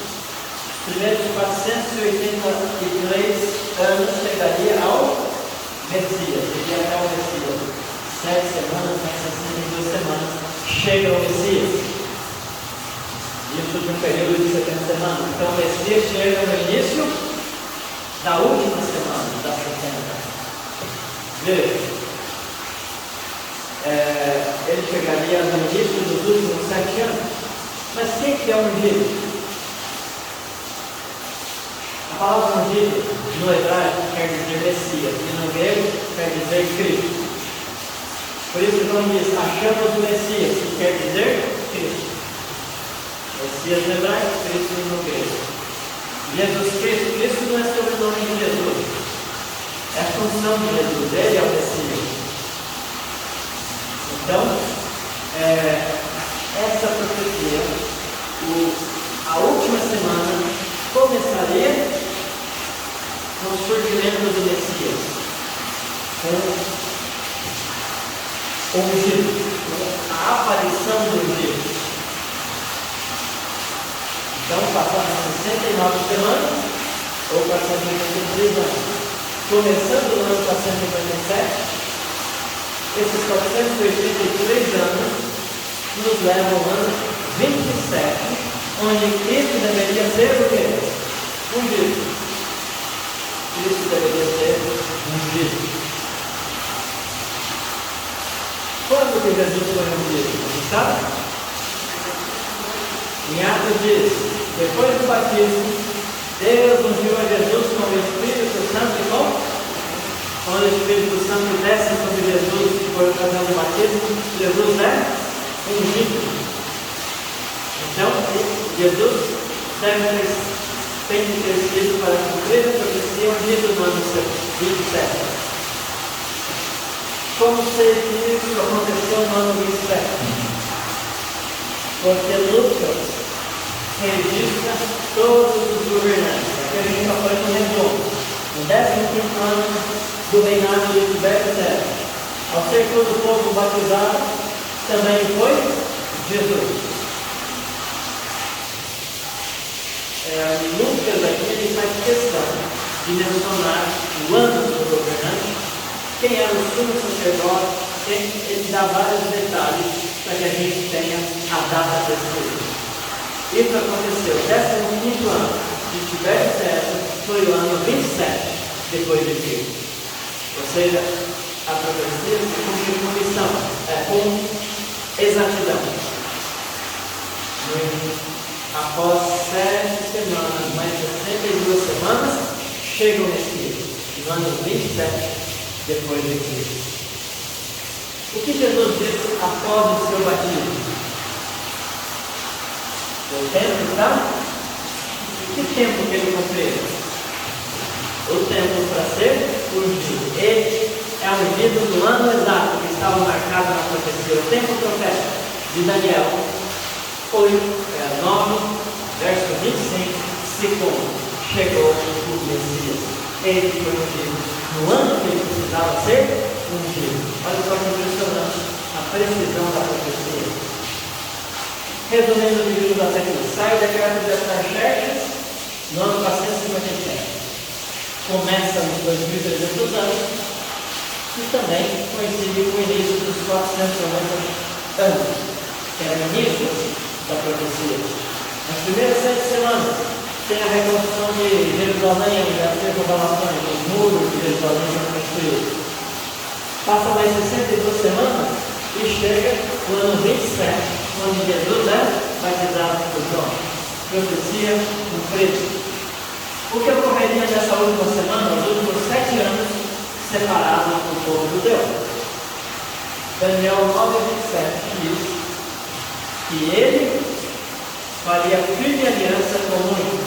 Primeiros 483 anos chegaria ao Messias, iria até o Messias. 7 semanas mais 62 semanas chega ao Messias. Isso de um período de 70 semanas. Então o Messias chega no início da última semana, da 70. Veja. Ele chegaria no início dos últimos 7 anos. Mas quem que é ungido? A palavra ungido no hebraico quer dizer Messias, e no grego quer dizer Cristo. Por isso o nome diz, achamos o Messias, que quer dizer Cristo. Messias no hebraico, Cristo no grego. Jesus Cristo, Cristo não é sobrenome de Jesus, é a função de Jesus, ele é o Messias. Então, essa profecia, a última semana, começaria com o surgimento do Messias, com o ungido, com a aparição do ungido. Então, passaram 69 semanas, ou 483 anos. Começando o ano 457, esses 483 anos nos levam ao ano 27, onde Cristo deveria ser o quê? Ungido. Cristo deveria ser ungido. Quando que Jesus foi ungido? Você sabe? Em Atos diz, depois do batismo, Deus ungiu a Jesus com o Espírito Santo e com? Quando o Espírito Santo desce sobre Jesus, que foi o ocasião do batismo, Jesus é ungido. Então, Jesus tem ter sido para cumprir a profecia ungido no ano 27. Como sei que isso aconteceu no ano 27? Porque Lucas registra todos os governantes. Aqui a gente está falando um resumo. No 15º ano do reinado de Tibério César, ao ser todo o povo batizado, também foi Jesus. Lucas aqui ele faz questão de mencionar o ano do governante, quem era o sumo sacerdote, ele dá vários detalhes para que a gente tenha a data precisa. Isso aconteceu no 15º ano de Tibério César, foi o ano 27 depois de Cristo. Ou seja, a profecia se cumpriu com missão, com exatidão. Após 7 semanas, mais 62 semanas, chega o Messias, no ano 27 depois de Cristo. O que Jesus disse após o seu batismo? O tempo está? Que tempo que ele cumpriu? O tempo para ser ungido. Ele é ungido no ano exato que estava marcado na profecia. O tempo profético de Daniel 9, verso 25, se chegou o Messias. Ele foi ungido no ano que ele precisava ser ungido. Olha só que impressionante a precisão da profecia. Resumindo o livro da século, sai da carta de Artaxerxes no ano 457. Começa nos 2.300 anos e também coincide com o início dos 490 anos, que era o início da profecia. Nas primeiras 7 semanas tem a reconstrução de Jerusalém, as circunvalações, os muros de Jerusalém são construídos. Passa mais 62 semanas e chega o ano 27, onde Jesus é batizado por João. Profecia cumprida. O que ocorreria nessa última semana, os últimos 7 anos, separados do povo judeu? Daniel 9:27 diz que ele faria firme aliança com muitos.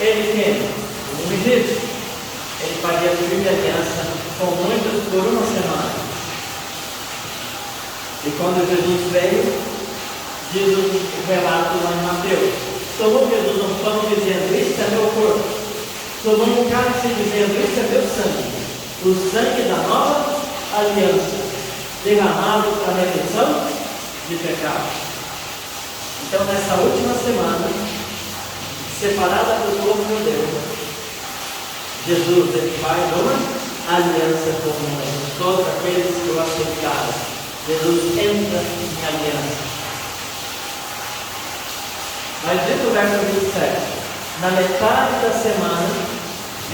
Ele quem? O ungido. Ele faria firme aliança com muitos por uma semana. E quando Jesus veio, diz o relato lá em Mateus, tomou Jesus um pão dizendo, isto é meu corpo. Tomou um cálice dizendo, isso é meu sangue, o sangue da nova aliança, derramado para a remissão de pecados. Então, nessa última semana, separada do povo judeu, Jesus ele faz uma aliança com todos aqueles que o aceitaram. Jesus entra em aliança. Mas dito o verso 27, na metade da semana,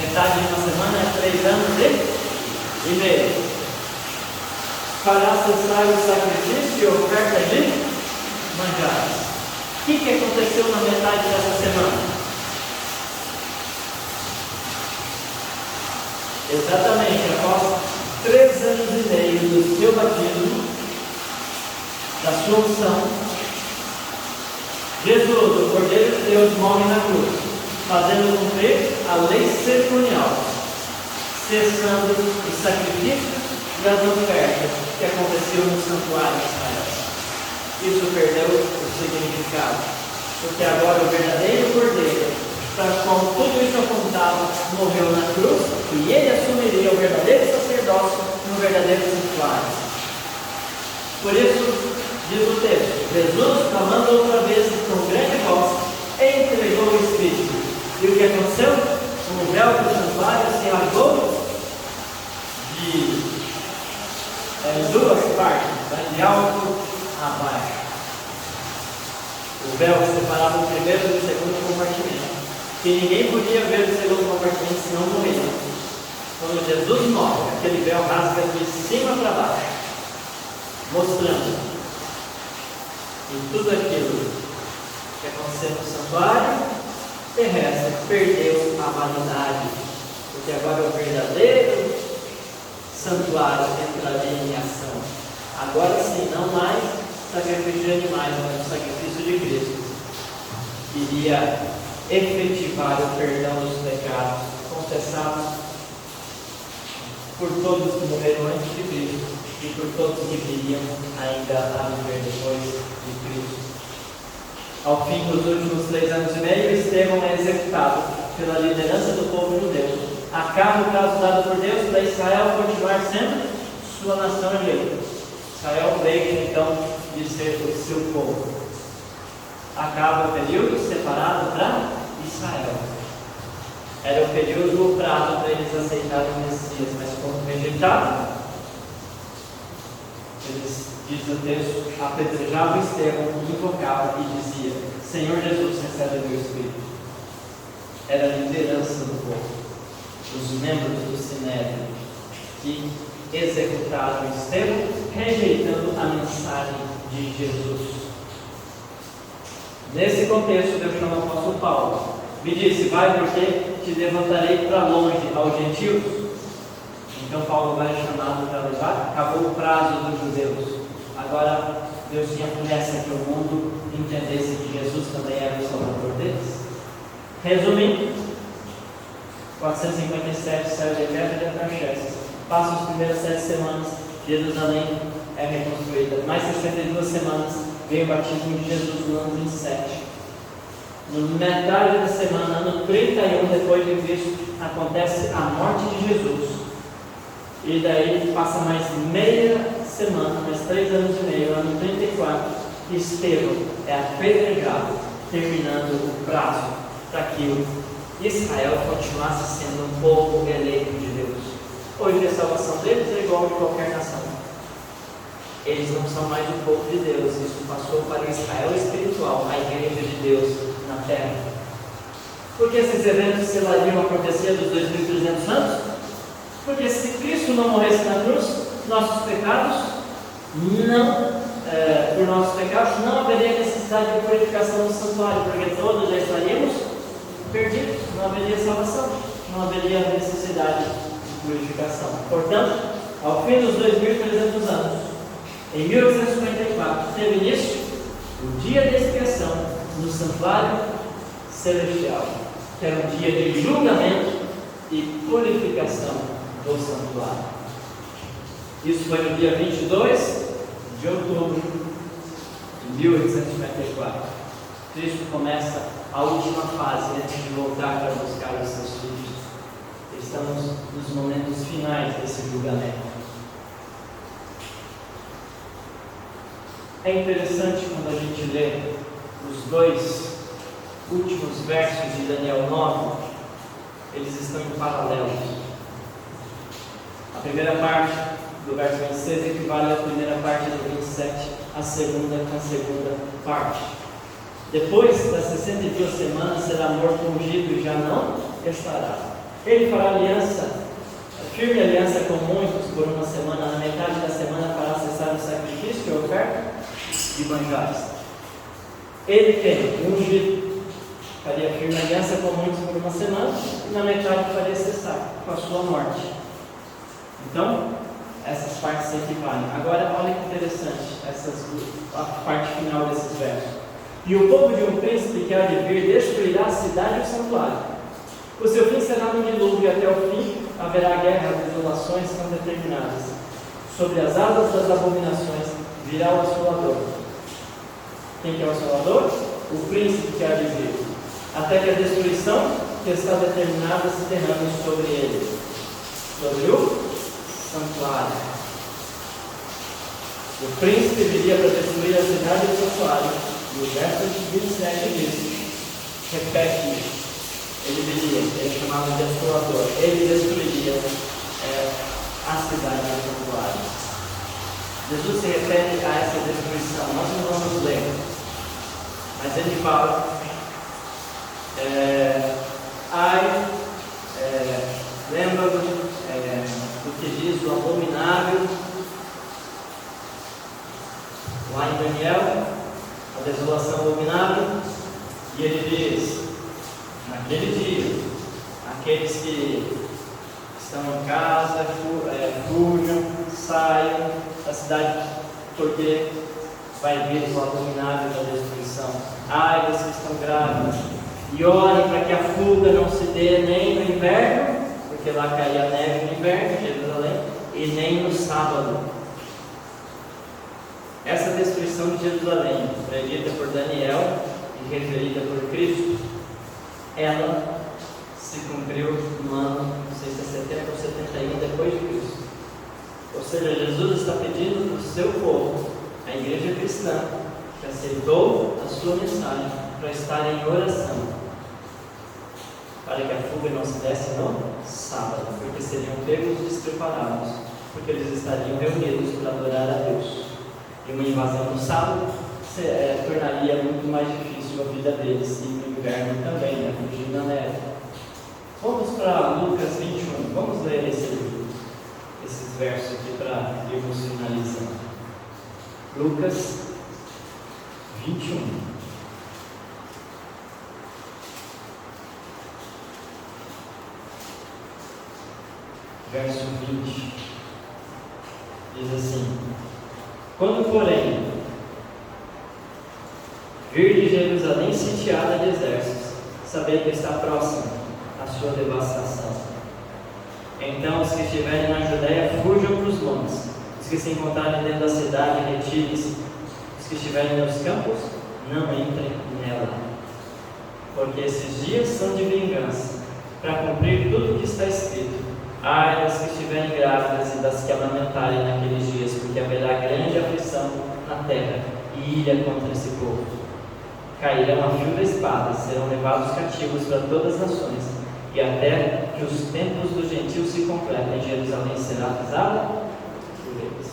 metade de uma semana é 3 anos e meio, fará cessar o sacrifício e oferta de manjares. O que aconteceu na metade dessa semana? Exatamente, após 3 anos e meio do seu batismo, da sua unção, Jesus, o Cordeiro de Deus, morre na cruz, fazendo cumprir a lei cerimonial, cessando os sacrifícios e as ofertas que aconteciam no santuário de Israel. isso perdeu o significado. Porque agora o verdadeiro Cordeiro, para qual tudo isso apontava, morreu na cruz, e ele assumiria o verdadeiro sacerdócio no verdadeiro santuário. Por isso, diz o texto, Jesus, clamando outra vez com grande voz, entregou o Espírito. E o que aconteceu? O véu do santuário se rasgou em duas partes, de alto a baixo. O véu separava o primeiro do segundo compartimento, que ninguém podia ver o segundo compartimento senão morrer. Quando Jesus morre, aquele véu rasga de cima para baixo, mostrando que tudo aquilo que aconteceu no santuário terrestre perdeu a validade, porque agora o verdadeiro santuário entraria em ação. Agora sim, não mais sacrifício de animais, mas o sacrifício de Cristo iria efetivar o perdão dos pecados confessados por todos que morreram antes de Cristo e por todos que viriam ainda a viver depois de Cristo. Ao fim dos últimos 3 anos e meio, Estevão é executado pela liderança do povo judeu. Acaba o prazo dado por Deus para Israel continuar sendo sua nação eleita. Israel deixa então de ser o seu povo. Acaba o período separado para Israel. Era o período prazo para eles aceitarem o Messias, mas como rejeitaram, eles, diz o texto, apedrejavam Estevão, invocava e dizia: Senhor Jesus, recebe o meu Espírito. Era a liderança do povo, os membros do Sinédrio, que executaram Estevão, rejeitando a mensagem de Jesus. Nesse contexto, Deus chama o apóstolo Paulo. Me disse: vai, porque te levantarei para longe aos gentios. Então Paulo vai chamado para levar. Acabou o prazo dos judeus. Agora Deus tinha pressa que o mundo entendesse que Jesus também era o Salvador deles. Resumindo, 457 saiu de Efésia de Artaxerxes. Passa as primeiras 7 semanas, Jerusalém é reconstruída. Mais 62 semanas, veio o batismo de Jesus no ano 27. No metade da semana, ano 31 depois de Cristo, acontece a morte de Jesus. E daí passa mais meia semana, mais 3 anos e meio, ano 34, Estevão é apedrejado, terminando o prazo para que Israel continuasse sendo um povo eleito de Deus. Hoje a salvação deles é igual a de qualquer nação. Eles não são mais o povo de Deus. Isso passou para o Israel espiritual, a igreja de Deus na terra. Por que esses eventos selariam acontecer dos 2.300 anos? Porque se Cristo não morresse na cruz, nossos pecados por nossos pecados não haveria necessidade de purificação do santuário, porque todos já estaríamos perdidos, não haveria salvação, não haveria necessidade de purificação. Portanto, ao fim dos 2.300 anos, em 1854, teve início o dia de expiação no santuário celestial, que era um dia de julgamento e purificação do santuário. Isso foi no dia 22 de outubro de 1854. Cristo começa a última fase antes de voltar para buscar os seus filhos. Estamos nos momentos finais desse julgamento. É interessante quando a gente lê os 2 últimos versos de Daniel 9, eles estão em paralelos. A primeira parte do verso 26 equivale à primeira parte do 27, a segunda com a segunda parte. Depois das 62 semanas será morto ungido e já não estará. Ele fará firme aliança com muitos por uma semana. Na metade da semana fará cessar o sacrifício e oferta de manjares. Ele tem ungido, faria firme aliança com muitos por uma semana e na metade faria cessar com a sua morte. Então, essas partes se equivalem. Agora, olha que interessante a parte final desses versos. E o povo de um príncipe que há de vir destruirá a cidade e o santuário. O seu fim será no dilúvio, e até o fim haverá guerra, desolações são determinadas. Sobre as asas das abominações virá o assolador. Quem que é o Salvador? O príncipe que há de vir. Até que a destruição que está determinada se derrame sobre ele, sobre o santuário. O príncipe viria para destruir a cidade do santuário. E o verso 27 diz, repete isso. Ele viria, ele é chamado de destruidor. Ele destruiria a cidade do santuário. Jesus se refere a essa destruição. Nós não vamos ler, mas ele fala, lembra do que diz o abominável lá em Daniel, a desolação abominável, e ele diz, naquele dia, aqueles que estão em casa, fujam, saiam da cidade, porque vai vir o abominável da destruição. Ai das que estão grávidas, e orem para que a fuga não se dê nem no inverno, porque lá caía neve no inverno em Jerusalém, e nem no sábado. Essa destruição de Jerusalém, predita por Daniel e referida por Cristo, ela se cumpriu no ano, não sei se é 70 ou 71 depois de Cristo. Ou seja, Jesus está pedindo para o seu povo, a igreja cristã, que aceitou a sua mensagem, para estar em oração, para que a fuga não se desse no sábado, porque seriam pegos despreparados, porque eles estariam reunidos para adorar a Deus. E uma invasão no sábado tornaria muito mais difícil a vida deles, e no inverno também, né? Fugindo da neve. Vamos para Lucas 21, vamos ler esses versos aqui para irmos finalizando. Lucas 21. Verso 20, diz assim: quando, porém, vir de Jerusalém sitiada de exércitos, sabei que está próxima a sua devastação. Então os que estiverem na Judéia fujam para os montes, os que se encontrarem dentro da cidade retirem-se, os que estiverem nos campos não entrem nela, porque esses dias são de vingança, para cumprir tudo o que está escrito. Ai das que estiverem grávidas e das que amamentarem naqueles dias, porque haverá grande aflição na terra e ira contra esse povo. Cairão a fio da espada, serão levados cativos para todas as nações, e até que os tempos dos gentios se completem, Jerusalém será pisada por eles.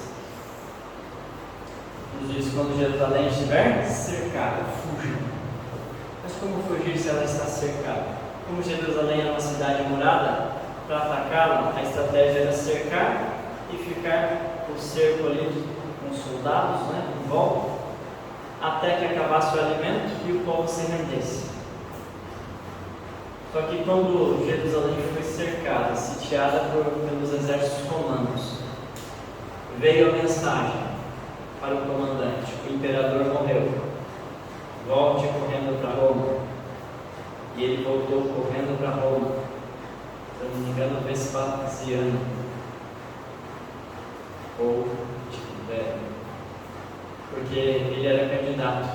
Nos diz: quando Jerusalém estiver cercada, fujam. Mas como fugir se ela está cercada? Como Jerusalém é uma cidade murada, para atacá-la, a estratégia era cercar e ficar o cerco ali com soldados, em volta, até que acabasse o alimento e o povo se rendesse. Só que quando Jerusalém foi cercada, sitiada pelos exércitos romanos, veio a mensagem para o comandante: o imperador morreu, volte correndo para Roma. E ele voltou correndo para Roma. Se não me engano, Vespasiano ou Tibério, porque ele era candidato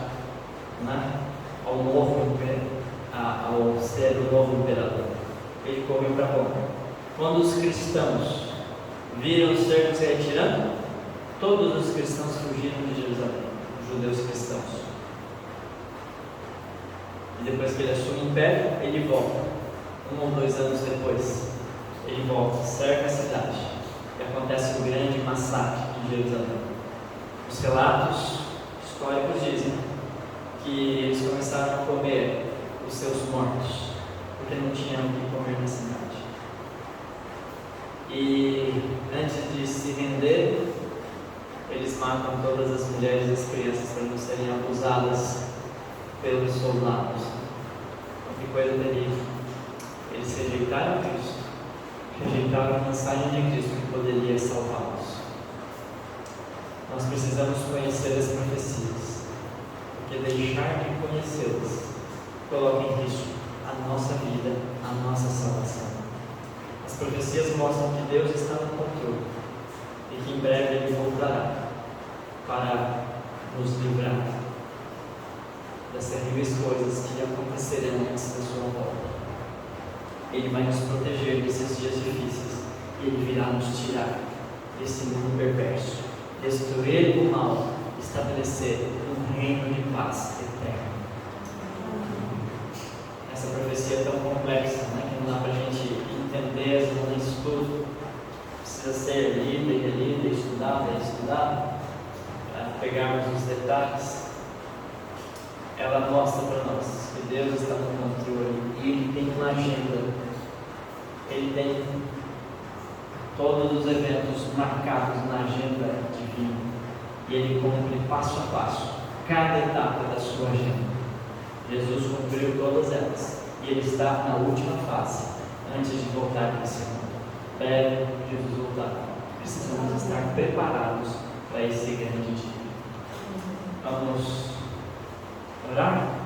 ao ser o novo imperador. Ele correu para Roma. Quando os cristãos viram os cercos se retirando, todos os cristãos fugiram de Jerusalém, os judeus cristãos. E depois que ele assume o império, ele volta. 1 ou 2 anos depois, ele volta, cerca a cidade, e acontece um grande massacre em Jerusalém. Os relatos históricos dizem que eles começaram a comer os seus mortos, porque não tinham o que comer na cidade. E antes de se render, eles matam todas as mulheres e as crianças para não serem abusadas pelos soldados. Que coisa terrível. Eles rejeitaram Cristo, rejeitaram a mensagem de Cristo que poderia salvá-los. Nós precisamos conhecer as profecias, porque deixar de conhecê-las coloca em risco a nossa vida, a nossa salvação. As profecias mostram que Deus está no controle e que em breve Ele voltará para nos livrar das terríveis coisas que acontecerão antes da sua volta. Ele vai nos proteger desses dias difíceis. Ele virá nos tirar desse mundo perverso, destruir o mal, estabelecer um reino de paz eterno. Essa profecia é tão complexa, né, que não dá para a gente entender às vezes tudo. Precisa ser lida e relida, estudada e estudada, para pegarmos os detalhes. Ela mostra para nós que Deus está no controle e Ele tem uma agenda. Ele tem todos os eventos marcados na agenda divina e Ele cumpre passo a passo cada etapa da sua agenda. Jesus cumpriu todas elas e Ele está na última fase antes de voltar para esse mundo. Breve Jesus voltar. Precisamos estar preparados para esse grande dia. Vamos orar?